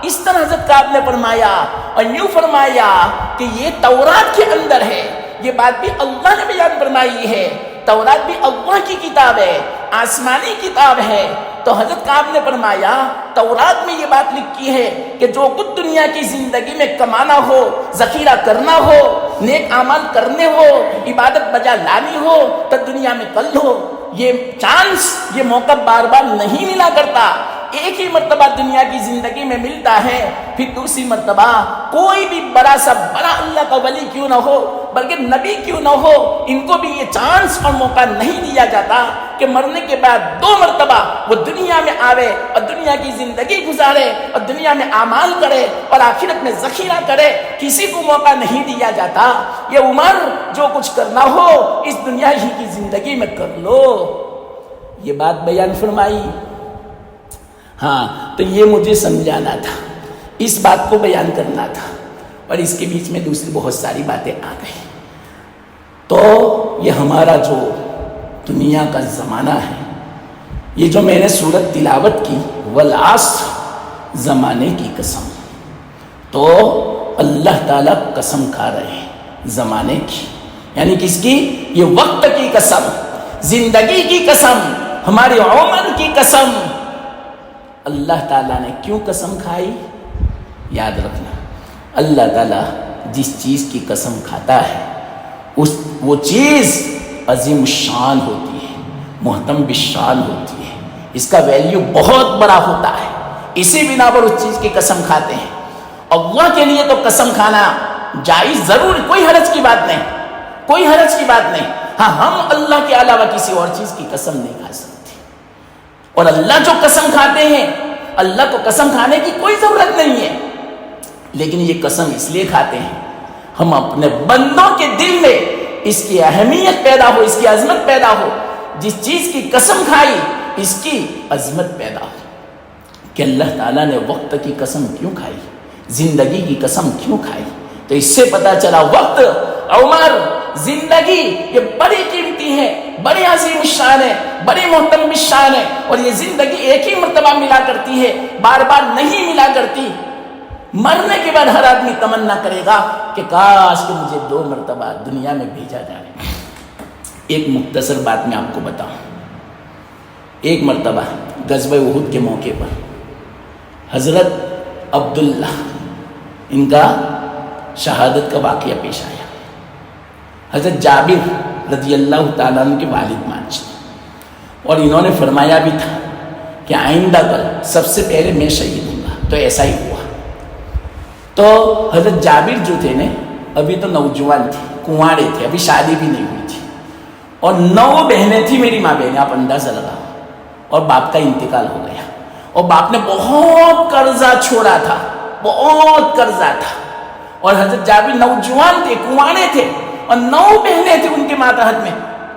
اس طرح حضرت کعب نے فرمایا، اور یوں فرمایا کہ یہ تورات کے اندر ہے، یہ بات بھی اللہ نے بیان فرمائی ہے، تورات بھی اللہ کی کتاب ہے، آسمانی کتاب ہے۔ تو حضرت کعب نے فرمایا تورات میں یہ بات لکھی ہے کہ جو کچھ دنیا کی زندگی میں کمانا ہو، ذخیرہ کرنا ہو، نیک اعمال کرنے ہو، عبادت بجا لانی ہو تو دنیا میں کر لو، یہ چانس، یہ موقع بار بار نہیں ملا کرتا۔ ایک ہی مرتبہ دنیا کی زندگی میں ملتا ہے، پھر دوسری مرتبہ کوئی بھی بڑا سا بڑا اللہ کا ولی کیوں نہ ہو، بلکہ نبی کیوں نہ ہو، ان کو بھی یہ چانس اور موقع نہیں دیا جاتا کہ مرنے کے بعد 2 مرتبہ وہ دنیا میں آوے اور دنیا کی زندگی گزارے اور دنیا میں اعمال کرے اور آخرت میں ذخیرہ کرے۔ کسی کو موقع نہیں دیا جاتا، یہ عمر جو کچھ کرنا ہو اس دنیا ہی کی زندگی میں کر لو۔ یہ بات بیان فرمائی۔ ہاں، تو یہ مجھے سمجھانا تھا، اس بات کو بیان کرنا تھا، اور اس کے بیچ میں دوسری بہت ساری باتیں آ گئی۔ تو یہ ہمارا جو دنیا کا زمانہ ہے، یہ جو میں نے سورت تلاوت کی والعصر، زمانے کی قسم، تو اللہ تعالیٰ قسم کھا رہے ہیں زمانے کی، یعنی کس کی؟ یہ وقت کی قسم، زندگی کی قسم، ہماری عمر کی قسم۔ اللہ تعالیٰ نے کیوں قسم کھائی؟ یاد رکھنا، اللہ تعالیٰ جس چیز کی قسم کھاتا ہے وہ چیز عظیم الشان ہوتی ہے، محتم بالشان ہوتی ہے، اس کا ویلیو بہت بڑا ہوتا ہے، اسی بنا پر اس چیز کی قسم کھاتے ہیں۔ اللہ کے لیے تو قسم کھانا جائز ضرور، کوئی حرج کی بات نہیں، کوئی حرج کی بات نہیں۔ ہاں، ہم اللہ کے علاوہ کسی اور چیز کی قسم نہیں کھا سکتے، اور اللہ جو قسم کھاتے ہیں، اللہ کو قسم کھانے کی کوئی ضرورت نہیں ہے، لیکن یہ قسم اس لیے کھاتے ہیں ہم اپنے بندوں کے دل میں اس کی اہمیت پیدا ہو، اس کی عظمت پیدا ہو، جس چیز کی قسم کھائی اس کی عظمت پیدا ہو کہ اللہ تعالیٰ نے وقت کی قسم کیوں کھائی، زندگی کی قسم کیوں کھائی۔ تو اس سے پتا چلا وقت، عمر، زندگی یہ بڑی قیمتی ہے، بڑی عظیم الشان ہے، بڑی محترم الشان ہے، اور یہ زندگی ایک ہی مرتبہ ملا کرتی ہے، بار بار نہیں ملا کرتی۔ مرنے کے بعد ہر آدمی تمنا کرے گا کہ کاش کہ مجھے 2 مرتبہ دنیا میں بھیجا جائے۔ ایک مختصر بات میں آپ کو بتاؤں، ایک مرتبہ غزوہ احد کے موقع پر حضرت عبداللہ، ان کا شہادت کا واقعہ پیش آیا۔ حضرت جابر رضی اللہ تعالیٰ عنہ کے والد ماجد، اور انہوں نے فرمایا بھی تھا کہ آئندہ کل سب سے پہلے میں شہید ہوں گا، تو ایسا ہی ہوا۔ تو حضرت جابر جو تھے نا، ابھی تو نوجوان تھے، کنوارے تھے، ابھی شادی بھی نہیں ہوئی تھی، اور 9 بہنیں تھیں میری ماں بہنیں، آپ اندازہ لگاؤ، اور باپ کا انتقال ہو گیا، اور باپ نے بہت قرضہ چھوڑا تھا، بہت قرضہ تھا، اور حضرت جابر نوجوان تھے، کنوارے تھے، اور 9 بہنیں تھیں ان کے ماتحت میں۔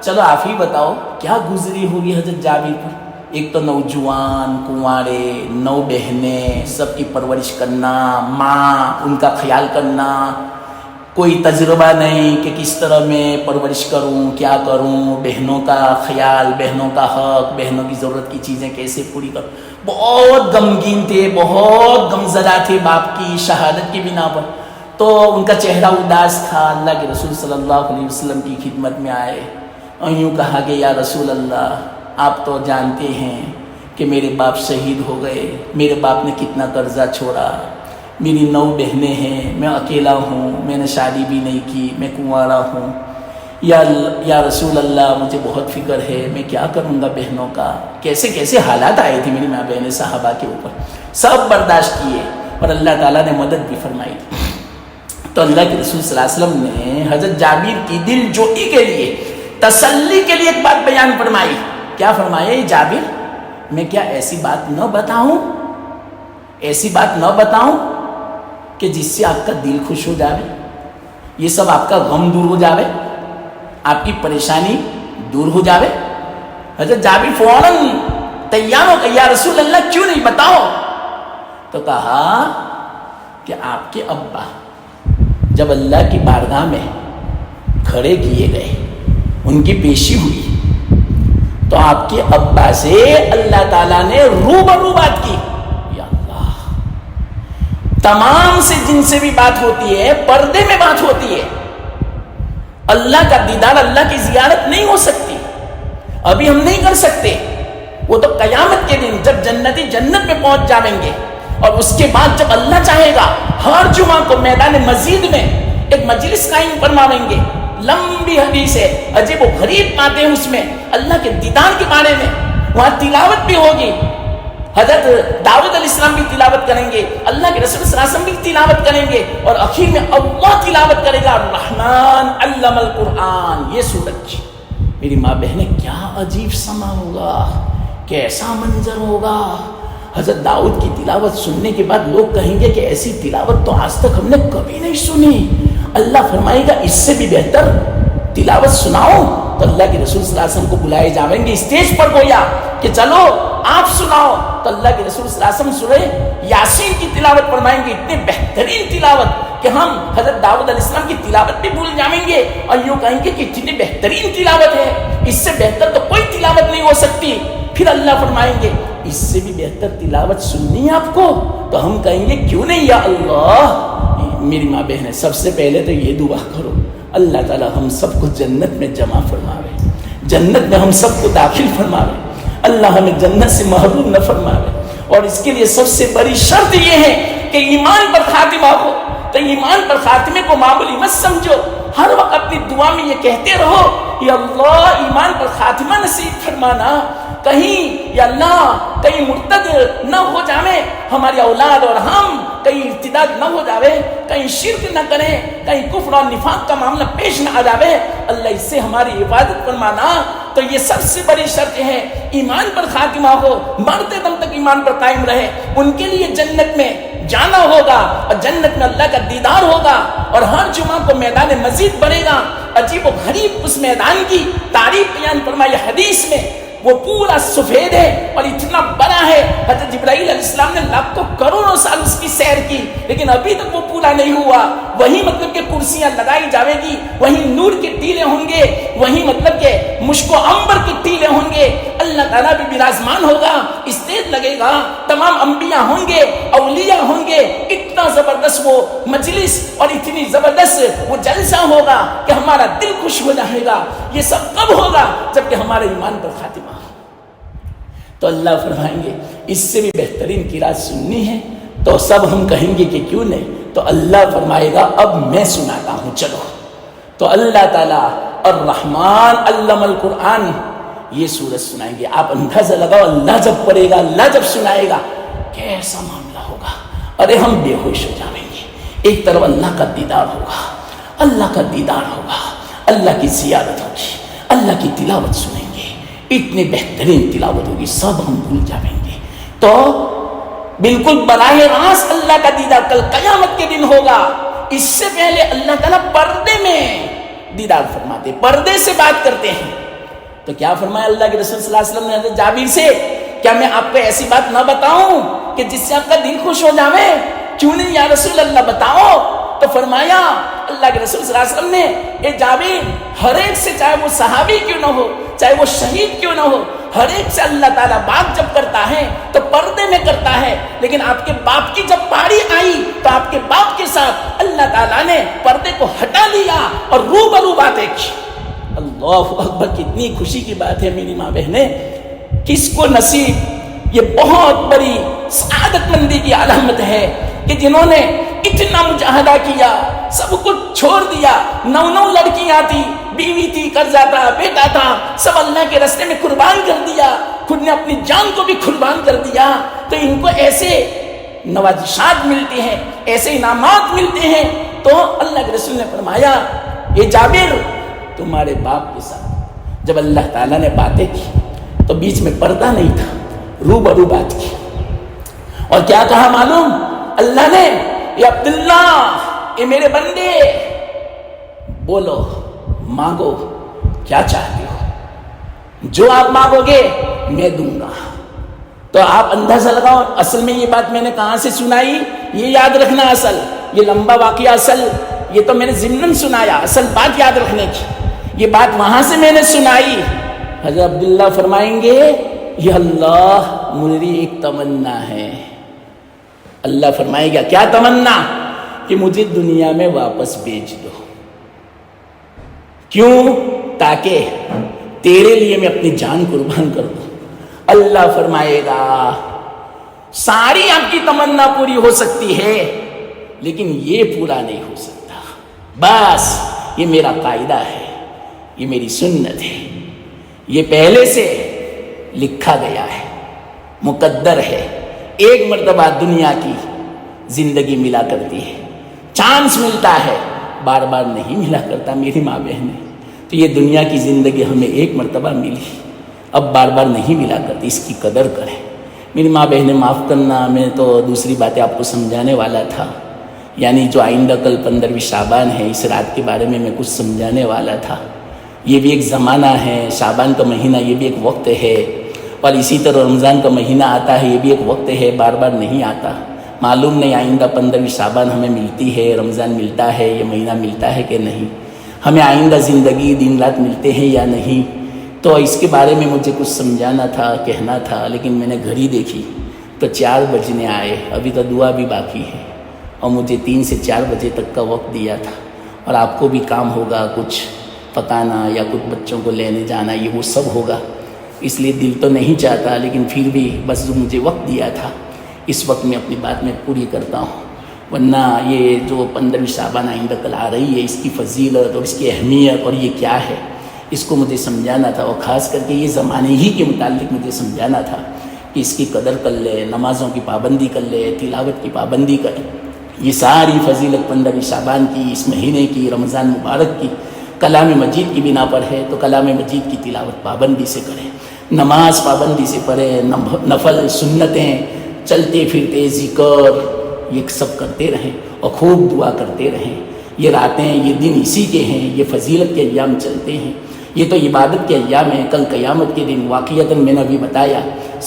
چلو آپ ہی بتاؤ کیا گزری ہوگی حضرت جابر پر۔ ایک تو نوجوان، کنوارے، 9 بہنیں، سب کی پرورش کرنا، ماں ان کا خیال کرنا، کوئی تجربہ نہیں کہ کس طرح میں پرورش کروں، کیا کروں، بہنوں کا خیال، بہنوں کا حق، بہنوں کی ضرورت کی چیزیں کیسے پوری کروں۔ بہت غمگین تھے، بہت غمزدہ تھے باپ کی شہادت کی بنا پر۔ تو ان کا چہرہ اداس تھا، اللہ کے رسول صلی اللہ علیہ وسلم کی خدمت میں آئے اور یوں کہا کہ یا رسول اللہ، آپ تو جانتے ہیں کہ میرے باپ شہید ہو گئے، میرے باپ نے کتنا قرضہ چھوڑا، میری 9 بہنیں ہیں، میں اکیلا ہوں، میں نے شادی بھی نہیں کی، میں کنوارا ہوں، یا رسول اللہ مجھے بہت فکر ہے، میں کیا کروں گا بہنوں کا۔ کیسے کیسے حالات آئے تھے میری ماں بہنیں صحابہ کے اوپر، سب برداشت کیے، اور اللہ تعالیٰ نے مدد بھی فرمائی۔ تو اللہ کے رسول صلی اللہ علیہ وسلم نے حضرت جابر کی دل جوئی کے لیے، تسلی کے لیے ایک بات بیان فرمائی۔ کیا فرمایا؟ جابر، میں کیا ایسی بات نہ بتاؤں، ایسی بات نہ بتاؤں کہ جس سے آپ کا دل خوش ہو جاوے، یہ سب آپ کا غم دور ہو جاوے، آپ کی پریشانی دور ہو جاوے۔ حضرت جابر فوراً تیار ہو کہ یا رسول اللہ کیوں نہیں، بتاؤ۔ تو کہا کہ آپ کے ابا جب اللہ کی بارگاہ میں کھڑے کیے گئے، ان کی پیشی ہوئی، تو آپ کے ابا سے اللہ تعالیٰ نے روبرو بات کی۔ یا اللہ، تمام سے جن سے بھی بات ہوتی ہے پردے میں بات ہوتی ہے، اللہ کا دیدار، اللہ کی زیارت نہیں ہو سکتی، ابھی ہم نہیں کر سکتے، وہ تو قیامت کے دن جب جنتی جنت میں پہنچ جائیں گے، اور اس کے بعد جب اللہ چاہے گا ہر جمعہ کو میدان مزید میں ایک مجلس قائم فرمائیں گے، لمبی حدیث ہے، عجیب و غریب باتیں اس میں اللہ کے دیدار کے بارے میں، وہاں تلاوت بھی ہوگی، حضرت داؤد علیہ السلام بھی تلاوت کریں گے, اللہ کے رسول صلی اللہ علیہ وسلم بھی تلاوت کریں گے, اور آخر میں اللہ تلاوت کرے گا الرحمن علم القرآن. یہ سورت میری ماں بہنیں کیا عجیب سما ہوگا, کیسا منظر ہوگا. حضرت داؤد کی تلاوت سننے کے بعد لوگ کہیں گے کہ ایسی تلاوت تو آج تک ہم نے کبھی نہیں سنی. اللہ فرمائے گا اس سے بھی بہتر تلاوت سناؤ. تو اللہ کے رسول صلی اللہ علیہ وسلم کو بلائے جائیں گے اسٹیج پر گویا کہ چلو آپ سناؤ. تو اللہ کے رسول صلی اللہ علیہ وسلم سورہ یاسین کی تلاوت فرمائیں گے, اتنے بہترین تلاوت کہ ہم حضرت داؤد علیہ السلام کی تلاوت بھی بھول جائیں گے اور یوں کہیں گے کہ اتنی بہترین تلاوت ہے, اس سے بہتر تو کوئی تلاوت نہیں ہو سکتی. پھر اللہ فرمائیں گے اس سے بھی بہتر تلاوت سننی ہے آپ کو, تو ہم کہیں گے کیوں نہیں یا اللہ. میری ماں بہنیں سب سے پہلے تو یہ دعا کرو, اللہ تعالی ہم سب کو جنت میں جمع فرماوے, جنت میں ہم سب کو داخل فرماوے, اللہ ہمیں جنت سے محروم نہ فرماوے. اور اس کے لیے سب سے بڑی شرط یہ ہے کہ ایمان پر خاتمہ ہو. تو ایمان پر خاتمے کو معمولی مت سمجھو, ہر وقت اپنی دعا میں یہ کہتے رہو یا اللہ ایمان پر خاتمہ نصیب فرمانا, کہیں یا اللہ کہیں مرتد نہ ہو جائے ہماری اولاد اور ہم, کہیں ارتداد نہ ہو جاوے, کہیں شرک نہ کریں, کہیں کفر اور نفاق کا معاملہ پیش نہ آ جاوے, اللہ اس سے ہماری حفاظت فرمانا. تو یہ سب سے بڑی شرط ہے, ایمان پر خاتمہ ہو, مرتے دم تک ایمان پر قائم رہے. ان کے لیے جنت میں جانا ہوگا اور جنت میں اللہ کا دیدار ہوگا, اور ہر جمعہ کو میدان مزید بڑھے گا. عجیب و غریب اس میدان کی تعریف بیان فرمائی حدیث میں, وہ پورا سفید ہے اور اتنا بڑا ہے. حضرت جبرائیل علیہ السلام نے لاکھوں کروڑوں سال اس کی سیر کی لیکن ابھی تک وہ پورا نہیں ہوا. وہی مطلب کہ کرسیاں لگائی جاوے گی, وہیں نور کے ٹیلے ہوں گے, وہیں مطلب کہ مشک و عنبر کے ٹیلے ہوں گے, اللہ تعالیٰ بھی براجمان ہوگا, اسٹیج لگے گا, تمام انبیاء ہوں گے, اولیاء ہوں گے. اتنا زبردست وہ مجلس اور اتنی زبردست وہ جلسہ ہوگا کہ ہمارا دل خوش ہو جائے گا. یہ سب کب ہوگا؟ جبکہ ہمارے ایمان پر خاتمہ. تو اللہ فرمائیں گے اس سے بھی بہترین قرات سننی ہے, تو سب ہم کہیں گے کہ کیوں نہیں. تو اللہ فرمائے گا اب میں سناتا ہوں چلو. تو اللہ تعالیٰ الرحمن علم القرآن یہ سورت سنائیں گے. آپ اندازہ لگاؤ اللہ جب پڑھے گا, اللہ جب سنائے گا کیسا معاملہ ہوگا. ارے ہم بے ہوش ہو جائیں گے. ایک طرف اللہ کا دیدار ہوگا, اللہ کا دیدار ہوگا, اللہ کی زیارت ہوگی, اللہ کی تلاوت سنیں گے, اتنی بہترین تلاوت ہوگی, سب ہم بھول جائیں گے. تو بالکل براہ راست اللہ کا دیدار کل قیامت کے دن ہوگا. اس سے پہلے اللہ تعالیٰ پردے میں دیدار فرماتے, پردے سے بات کرتے ہیں. تو کیا فرمایا اللہ کے رسول صلی اللہ علیہ وسلم نے حضرت جابر سے, کیا میں آپ کو ایسی بات نہ بتاؤں کہ جس سے آپ کا دل خوش ہو جاوے؟ کیوں نہیں یا رسول اللہ بتاؤ. تو فرمایا اللہ کے رسول صلی اللہ علیہ وسلم نے, اے جابر ہر ایک سے, چاہے وہ صحابی کیوں نہ ہو, چاہے وہ شہید کیوں نہ ہو, ہر ایک سے اللہ تعالیٰ بات جب کرتا ہے تو پردے میں کرتا ہے. لیکن آپ کے باپ کی جب باری آئی تو آپ کے باپ کے ساتھ اللہ تعالیٰ نے پردے کو ہٹا لیا اور روبرو باتیں کی. اللہ اکبر, کتنی خوشی کی بات ہے میری ماں بہنیں. کس کو نصیب, یہ بہت بڑی سعادت مندی کی علامت ہے کہ جنہوں نے اتنا مجاہدہ کیا, سب کچھ چھوڑ دیا, 9 لڑکیاں تھی, بیوی تھی, قرضہ تھا, بیٹا تھا, سب اللہ کے راستے میں قربان کر دیا, خود نے اپنی جان کو بھی قربان کر دیا. تو ان کو ایسے نوازشات ملتی ہیں, ایسے انعامات ملتے ہیں. تو اللہ کے رسول نے فرمایا یہ جابر تمہارے باپ کے ساتھ جب اللہ تعالیٰ نے باتیں کی تو بیچ میں پردہ نہیں تھا, روبرو بات کی. اور کیا کہا معلوم اللہ نے, اے عبداللہ, اے میرے بندے, بولو, مانگو, کیا چاہتے ہو, جو آپ مانگو گے میں دوں گا. تو آپ اندازہ لگاؤ اصل میں یہ بات میں نے کہاں سے سنائی, یہ یاد رکھنا. اصل یہ لمبا واقعہ, اصل یہ تو میں نے ضمناً سنایا, اصل بات یاد رکھنے کی, یہ بات وہاں سے میں نے سنائی. حضرت عبداللہ فرمائیں گے یہ اللہ میری ایک تمنا ہے. اللہ فرمائے گا کیا تمنا, کہ مجھے دنیا میں واپس بھیج دو. کیوں؟ تاکہ تیرے لیے میں اپنی جان قربان کر دوں. اللہ فرمائے گا ساری آپ کی تمنا پوری ہو سکتی ہے لیکن یہ پورا نہیں ہو سکتا. بس یہ میرا قاعدہ ہے, یہ میری سنت ہے, یہ پہلے سے لکھا گیا ہے. مقدر ہے. ایک مرتبہ دنیا کی زندگی ملا کرتی ہے، چانس ملتا ہے، بار بار نہیں ملا کرتا میری ماں بہنیں. تو یہ دنیا کی زندگی ہمیں ایک مرتبہ ملی، اب بار بار نہیں ملا کرتی، اس کی قدر کریں. میری ماں بہنیں معاف کرنا، میں تو دوسری باتیں آپ کو سمجھانے والا تھا. یعنی جو آئندہ کل 15ویں شعبان ہے، اس رات کے بارے میں کچھ سمجھانے والا تھا. یہ بھی ایک زمانہ ہے، شعبان کا مہینہ یہ بھی ایک وقت ہے، اور اسی طرح رمضان کا مہینہ آتا ہے، یہ بھی ایک وقت ہے، بار بار نہیں آتا. معلوم نہیں آئندہ 15ویں شعبان ہمیں ملتی ہے، رمضان ملتا ہے، یہ مہینہ ملتا ہے کہ نہیں، ہمیں آئندہ زندگی دن رات ملتے ہیں یا نہیں. تو اس کے بارے میں مجھے کچھ سمجھانا تھا، کہنا تھا، لیکن میں نے گھڑی دیکھی تو 4 بجنے آئے. ابھی تو دعا بھی باقی ہے، اور مجھے 3 سے 4 بجے تک کا وقت دیا تھا، اور آپ کو بھی کام ہوگا، کچھ پکانا یا کچھ بچوں کو لینے جانا، یہ وہ سب ہوگا. اس لیے دل تو نہیں چاہتا، لیکن پھر بھی بس جو مجھے وقت دیا تھا اس وقت میں اپنی بات میں پوری کرتا ہوں. ورنہ یہ جو 15ویں شعبان آئندہ کل آ رہی ہے، اس کی فضیلت اور اس کی اہمیت اور یہ کیا ہے، اس کو مجھے سمجھانا تھا. اور خاص کر کے یہ زمانے ہی کے متعلق مجھے سمجھانا تھا کہ اس کی قدر کر لے، نمازوں کی پابندی کر لے، تلاوت کی پابندی کر. یہ ساری فضیلت 15ویں شعبان کی، اس مہینے کی، رمضان مبارک کی کلام مجید کی بنا پر ہے. تو کلام مجید کی تلاوت پابندی سے کریں، نماز پابندی سے پڑھیں، نفل سنتیں، چلتے پھرتے ذکر، یہ سب کرتے رہیں اور خوب دعا کرتے رہیں. یہ راتیں، یہ دن اسی کے ہیں، یہ فضیلت کے ایام چلتے ہیں، یہ تو عبادت کے ایام ہیں. کل قیامت کے دن واقعتاً میں نے ابھی بتایا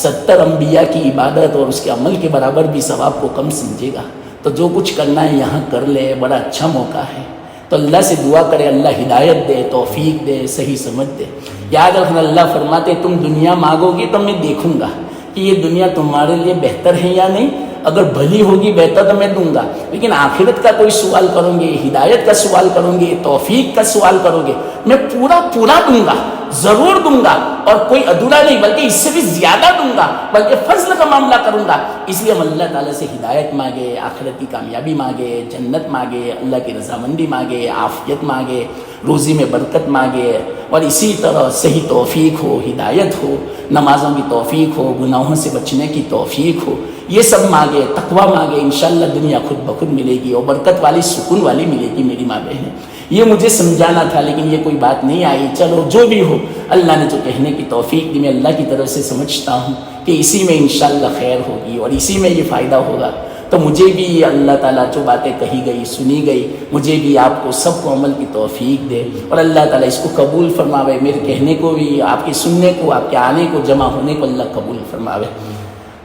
70 انبیاء کی عبادت اور اس کے عمل کے برابر بھی ثواب کو کم سمجھے گا. تو جو کچھ کرنا ہے یہاں کر لے، بڑا اچھا موقع ہے. تو اللہ سے دعا کرے، اللہ ہدایت دے، توفیق دے، صحیح سمجھ دے. یاد رکھنا، اللہ فرماتے تم دنیا مانگو گے تو میں دیکھوں گا کہ یہ دنیا تمہارے لیے بہتر ہے یا نہیں. اگر بھلی ہوگی بہتر تو میں دوں گا، لیکن آخرت کا کوئی سوال کروں گے، ہدایت کا سوال کروں گے، توفیق کا سوال کرو گے، میں پورا دوں گا، ضرور دوں گا. اور کوئی ادھورا نہیں، بلکہ اس سے بھی زیادہ دوں گا، بلکہ فضل کا معاملہ کروں گا. اس لیے ہم اللہ تعالیٰ سے ہدایت مانگے، آخرت کی کامیابی مانگے، جنت مانگے، اللہ کی رضامندی مانگے، عافیت مانگے، روزی میں برکت مانگے، اور اسی طرح صحیح توفیق ہو، ہدایت ہو، نمازوں کی توفیق ہو، گناہوں سے بچنے کی توفیق ہو. یہ سب مانگے، تقویٰ مانگے، انشاءاللہ دنیا خود بخود ملے گی، اور برکت والی، سکون والی ملے گی میری ماں بہنیں. یہ مجھے سمجھانا تھا، لیکن یہ کوئی بات نہیں آئی. چلو جو بھی ہو، اللہ نے جو کہنے کی توفیق دی، میں اللہ کی طرف سے سمجھتا ہوں کہ اسی میں انشاءاللہ خیر ہوگی اور اسی میں یہ فائدہ ہوگا. تو مجھے بھی اللہ تعالیٰ جو باتیں کہی گئی، سنی گئی، مجھے بھی آپ کو سب کو عمل کی توفیق دے، اور اللہ تعالیٰ اس کو قبول فرماوے. میرے کہنے کو بھی، آپ کے سننے کو، آپ کے آنے کو، جمع ہونے کو اللہ قبول فرماوے.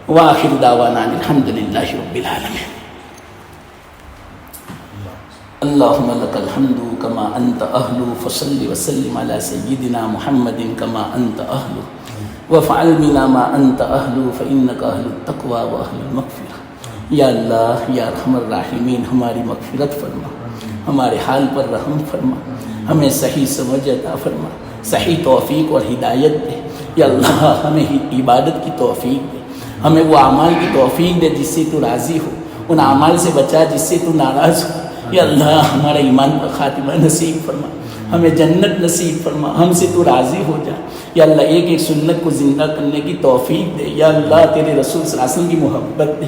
وآخر دعوانا الحمدللہ رب العالمین. اللہم لک الحمد کما انت اہل، فصل وسلم علی سیدنا محمد کما انت اہل، وافعل بنا ما انت اہل، فانک اہل التقوی واہل المغفرہ. یا اللہ، یا ارحم الراحمین، ہماری مغفرت فرما، ہمارے حال پر رحم فرما، ہمیں صحیح سمجھ عطا فرما، صحیح توفیق اور ہدایت دے. یا اللہ، ہمیں عبادت کی توفیق دے، ہمیں وہ اعمال کی توفیق دے جس سے تو راضی ہو، ان اعمال سے بچا جس سے تو ناراض ہو. یا اللہ، ہمارا ایمان پر خاتمہ نصیب فرما، ہمیں جنت نصیب فرما، ہم سے تو راضی ہو جا. یا اللہ، ایک ایک سنت کو زندہ کرنے کی توفیق دے. یا اللہ، تیرے رسول صلی اللہ علیہ وسلم کی محبت دے.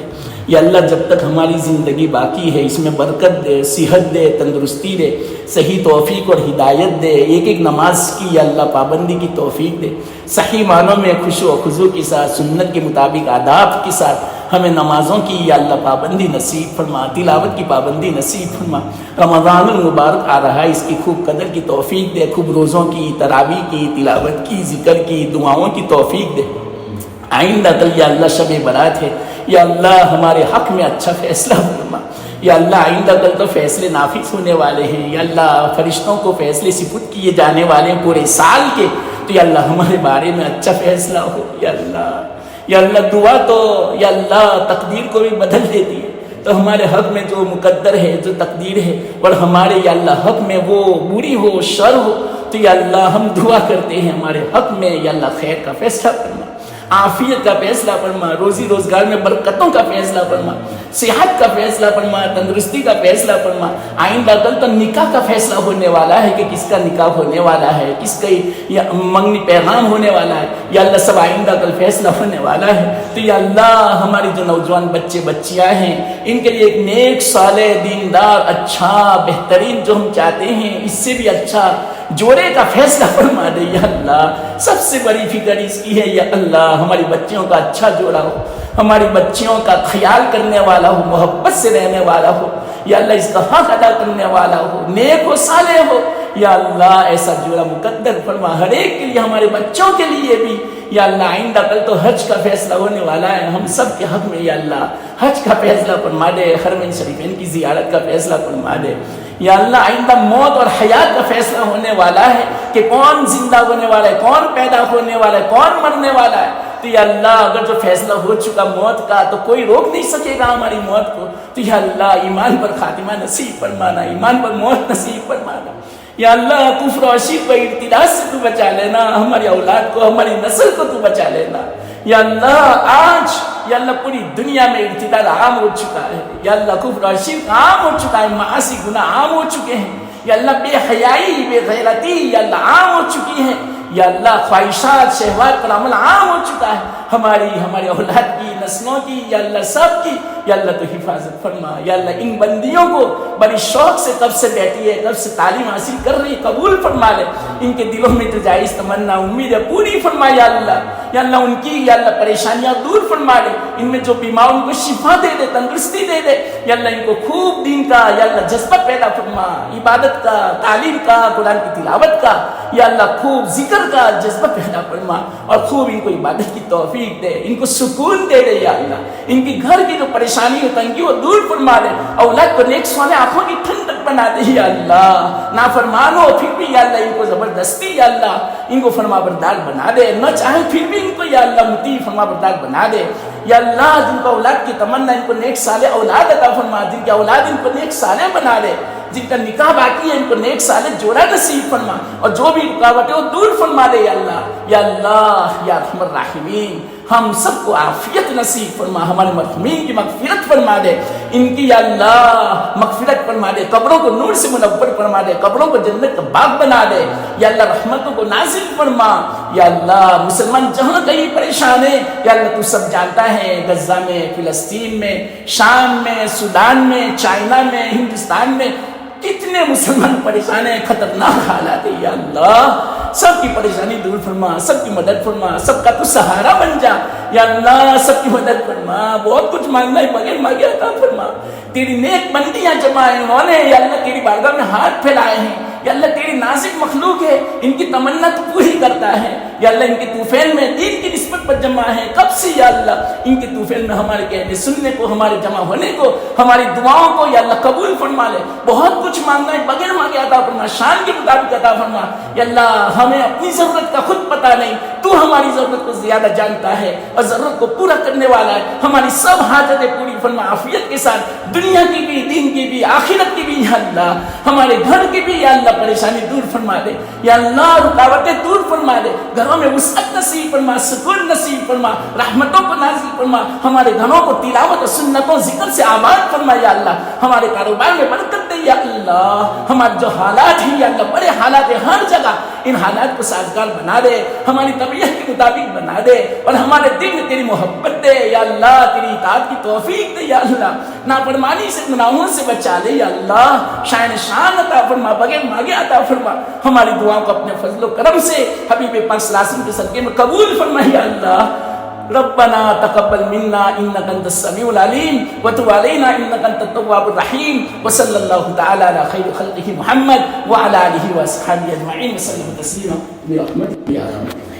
یا اللہ، جب تک ہماری زندگی باقی ہے اس میں برکت دے، صحت دے، تندرستی دے، صحیح توفیق اور ہدایت دے. ایک ایک نماز کی یا اللہ پابندی کی توفیق دے، صحیح معنوں میں خشوع و خضوع کے ساتھ، سنت کے مطابق آداب کے ساتھ ہمیں نمازوں کی یا اللہ پابندی نصیب فرما، تلاوت کی پابندی نصیب فرما. رمضان المبارک آ رہا ہے، اس کی خوب قدر کی توفیق دے، خوب روزوں کی، تراویح کی، تلاوت کی، ذکر کی، دعاؤں کی توفیق دے. آئندہ کل یا اللہ شب برات ہے، یا اللہ ہمارے حق میں اچھا فیصلہ فرما. یا اللہ، آئندہ کل تو فیصلے نافذ ہونے والے ہیں. یا اللہ، فرشتوں کو فیصلے سپرد کیے جانے والے ہیں پورے سال کے. تو یا اللہ، ہمارے بارے میں اچھا فیصلہ ہو. یا اللہ، یا اللہ، دعا تو یا اللہ تقدیر کو بھی بدل دیتی ہے. تو ہمارے حق میں جو مقدر ہے، جو تقدیر ہے، اور ہمارے یا اللہ حق میں وہ بری ہو، شر ہو، تو یا اللہ ہم دعا کرتے ہیں ہمارے حق میں یا اللہ خیر کا فیصلہ کرنا، عافیت کا فیصلہ فرما، روزی روزگار میں برکتوں کا فیصلہ فرما، صحت کا فیصلہ فرما، تندرستی کا فیصلہ فرما۔ آئندہ کل تو نکاح کا فیصلہ ہونے والا ہے کہ کس کا نکاح ہونے والا ہے، کس کا منگنی پیغام ہونے والا ہے، یا اللہ سب آئندہ کل فیصلہ ہونے والا ہے۔ تو یا اللہ ہماری جو نوجوان بچے بچیاں ہیں ان کے لیے ایک نیک صالح دیندار اچھا بہترین جو ہم چاہتے ہیں اس سے بھی اچھا جوڑے کا فیصلہ فرما دے یا اللہ۔ سب سے بڑی فکر اس کی ہے یا اللہ ہماری بچیوں کا اچھا جوڑا ہو، ہماری بچیوں کا خیال کرنے والا ہو، محبت سے رہنے والا ہو یا اللہ، اس کا حق ادا کرنے والا ہو، نیک ہو، صالح ہو یا اللہ۔ ایسا جوڑا مقدر فرما ہر ایک کے لیے، ہمارے بچوں کے لیے بھی یا اللہ۔ آئندہ کل تو حج کا فیصلہ ہونے والا ہے ہم سب کے حق میں یا اللہ، حج کا فیصلہ فرما دے، حرمین شریفین کی زیارت کا فیصلہ فرما دے یا اللہ۔ آئندہ موت اور حیات کا فیصلہ ہونے والا ہے کہ کون زندہ ہونے والا ہے، کون پیدا ہونے والا ہے، کون مرنے والا ہے۔ تو یا اللہ اگر جو فیصلہ ہو چکا موت کا تو کوئی روک نہیں سکے گا ہماری موت کو۔ تو یا اللہ ایمان پر خاتمہ نصیب فرمانا، ایمان پر موت نصیب فرمانا یا اللہ۔ کفر و شرک و ارتداد سے تو بچا لینا، ہماری اولاد کو، ہماری نسل کو تو بچا لینا یا اللہ۔ آج یا اللہ پوری دنیا میں ارتداد عام ہو چکا ہے یا اللہ، کفر و شرک عام ہو چکا ہے، معاصی گناہ عام ہو چکے ہیں یا اللہ، بے حیائی بے غیرتی یا اللہ عام ہو چکی ہے یا اللہ۔ خواہشات شہوات پر عمل عام ہو چکا ہے ہماری اولاد کی، نسلوں کی یا اللہ، سب کی یا اللہ۔ تو حفاظت فرما یا اللہ۔ ان بندیوں کو بڑی شوق سے کب سے بیٹھی ہے، کب سے تعلیم حاصل کر رہی ہے، قبول فرما لے۔ ان کے دلوں میں تو جائز تمنا امید ہے پوری فرما یا اللہ یا اللہ۔ ان کی یا اللہ پریشانیاں دور فرما لے، ان میں جو بیمار ان کو شفا دے دے، تندرستی دے دے یا اللہ۔ ان کو خوب دین کا یا اللہ جذبہ پیدا فرما، عبادت کا، تعلیم کا، قرآن کی تلاوت کا یا اللہ، خوب ذکر کا جذبہ پیدا فرما اور خوب ان کو عبادت کی توفیق دے، ان کو سکون دے دے یا اللہ۔ ان کی گھر کی جو پریشانی و تنگی وہ دور فرما دے، اولاد کو نیک صالح آنکھوں کی ٹھنڈک بنا دے یا اللہ۔ نافرمان ہو پھر بھی یا اللہ ان کو زبردستی یا اللہ ان کو فرما بردار بنا دے، نہ چاہے پھر بھی ان کو یا اللہ مطیع فرما بردار بنا دے یا اللہ۔ جن کو اولاد کی تمنا ان کو نیک صالح اولاد عطا فرما، جن کی اولاد ان کو نیک صالح بنا دے، جن کا نکاح باقی ہے ان کو نیک صالح جوڑا نصیب فرما اور جو بھی رکاوٹیں وہ دور فرما دے یا اللہ۔ یا اللہ یا ارحم الراحمین ہم سب کو عافیت نصیب فرما، ہمارے مرحومین کی مغفرت فرما دے، ان کی یا اللہ مغفرت فرما دے، قبروں کو نور سے منور فرما دے، قبروں کو جنت کا باغ بنا دے یا اللہ۔ رحمتوں کو نازل فرما یا اللہ۔ مسلمان جہاں کہیں پریشان ہے یا اللہ تو سب جانتا ہے، غزہ میں، فلسطین میں، شام میں، سودان میں، چائنا میں، ہندوستان میں کتنے مسلمان پریشان ہیں، خطرناک حالات ہے یا اللہ۔ سب کی پریشانی دور فرما، سب کی مدد فرما، سب کا تو سہارا بن جا یا اللہ۔ سب کی مدد فرما، بہت کچھ مانگنا ہے بغیر مانگے عطا فرما۔ تیری نیک بندیاں جمع ہیں، انہوں نے یا اللہ تیری بارگاہ میں ہاتھ پھیلائے ہیں یا اللہ۔ تیری نازک مخلوق ہے، ان کی تمنا تو پوری کرتا ہے یا اللہ۔ ان کے طوفین میں دین کی نسبت پر جمع ہے کب سے یا اللہ۔ ان کے طوفین میں ہمارے کہنے سننے کو، ہمارے جمع ہونے کو، ہماری دعاؤں کو یا اللہ قبول فرما لے۔ بہت کچھ مانگنا ہے بغیر مانگے عطا فرما، شان کے مطابق عطا فرما یا اللہ۔ ہمیں اپنی ضرورت کا خود پتہ نہیں، تو ہماری ضرورت کو زیادہ جانتا ہے اور ضرورت کو پورا کرنے والا ہے۔ ہماری سب حاجتیں پوری فرما عافیت کے ساتھ، دنیا کی بھی، دین کی بھی، آخرت کی بھی یا اللہ۔ ہمارے گھر کی بھی یا اللہ پریشانی دور فرما دے یا اللہ، رکاوٹیں دور فرما دے، گھروں میں وسعت نصیب فرما، سکون نصیب فرما، رحمتوں کو نازل فرما، ہمارے گھروں کو تلاوت اور سنتوں ذکر سے آباد فرما یا اللہ۔ ہمارے کاروبار میں برکت دے یا اللہ۔ ہمارے جو حالات ہیں یا اللہ، بڑے حالات ہیں ہر جگہ، ان حالات کو سازگار بنا دے، ہماری طبیعت کے مطابق بنا دے اور ہمارے دل میں تیری محبت دے یا اللہ، تیری اطاعت کی توفیق دے یا اللہ۔ نافرمانی سے، گناہوں سے بچا لے یا اللہ۔ شان عطا فرما، بغیر مانگے عطا فرما۔ ہماری دعاؤں کو اپنے فضل و کرم سے حبیب پاک صلی اللہ علیہ وسلم کے صدقے میں قبول فرما یا اللہ۔ ربنا تقبل منا انك انت السميع العليم وتب علينا انك انت التواب الرحيم وصلى الله تعالى على خير خلقه محمد وعلى اله واصحابه اجمعين وسلم تسليما برحمتك يا رب۔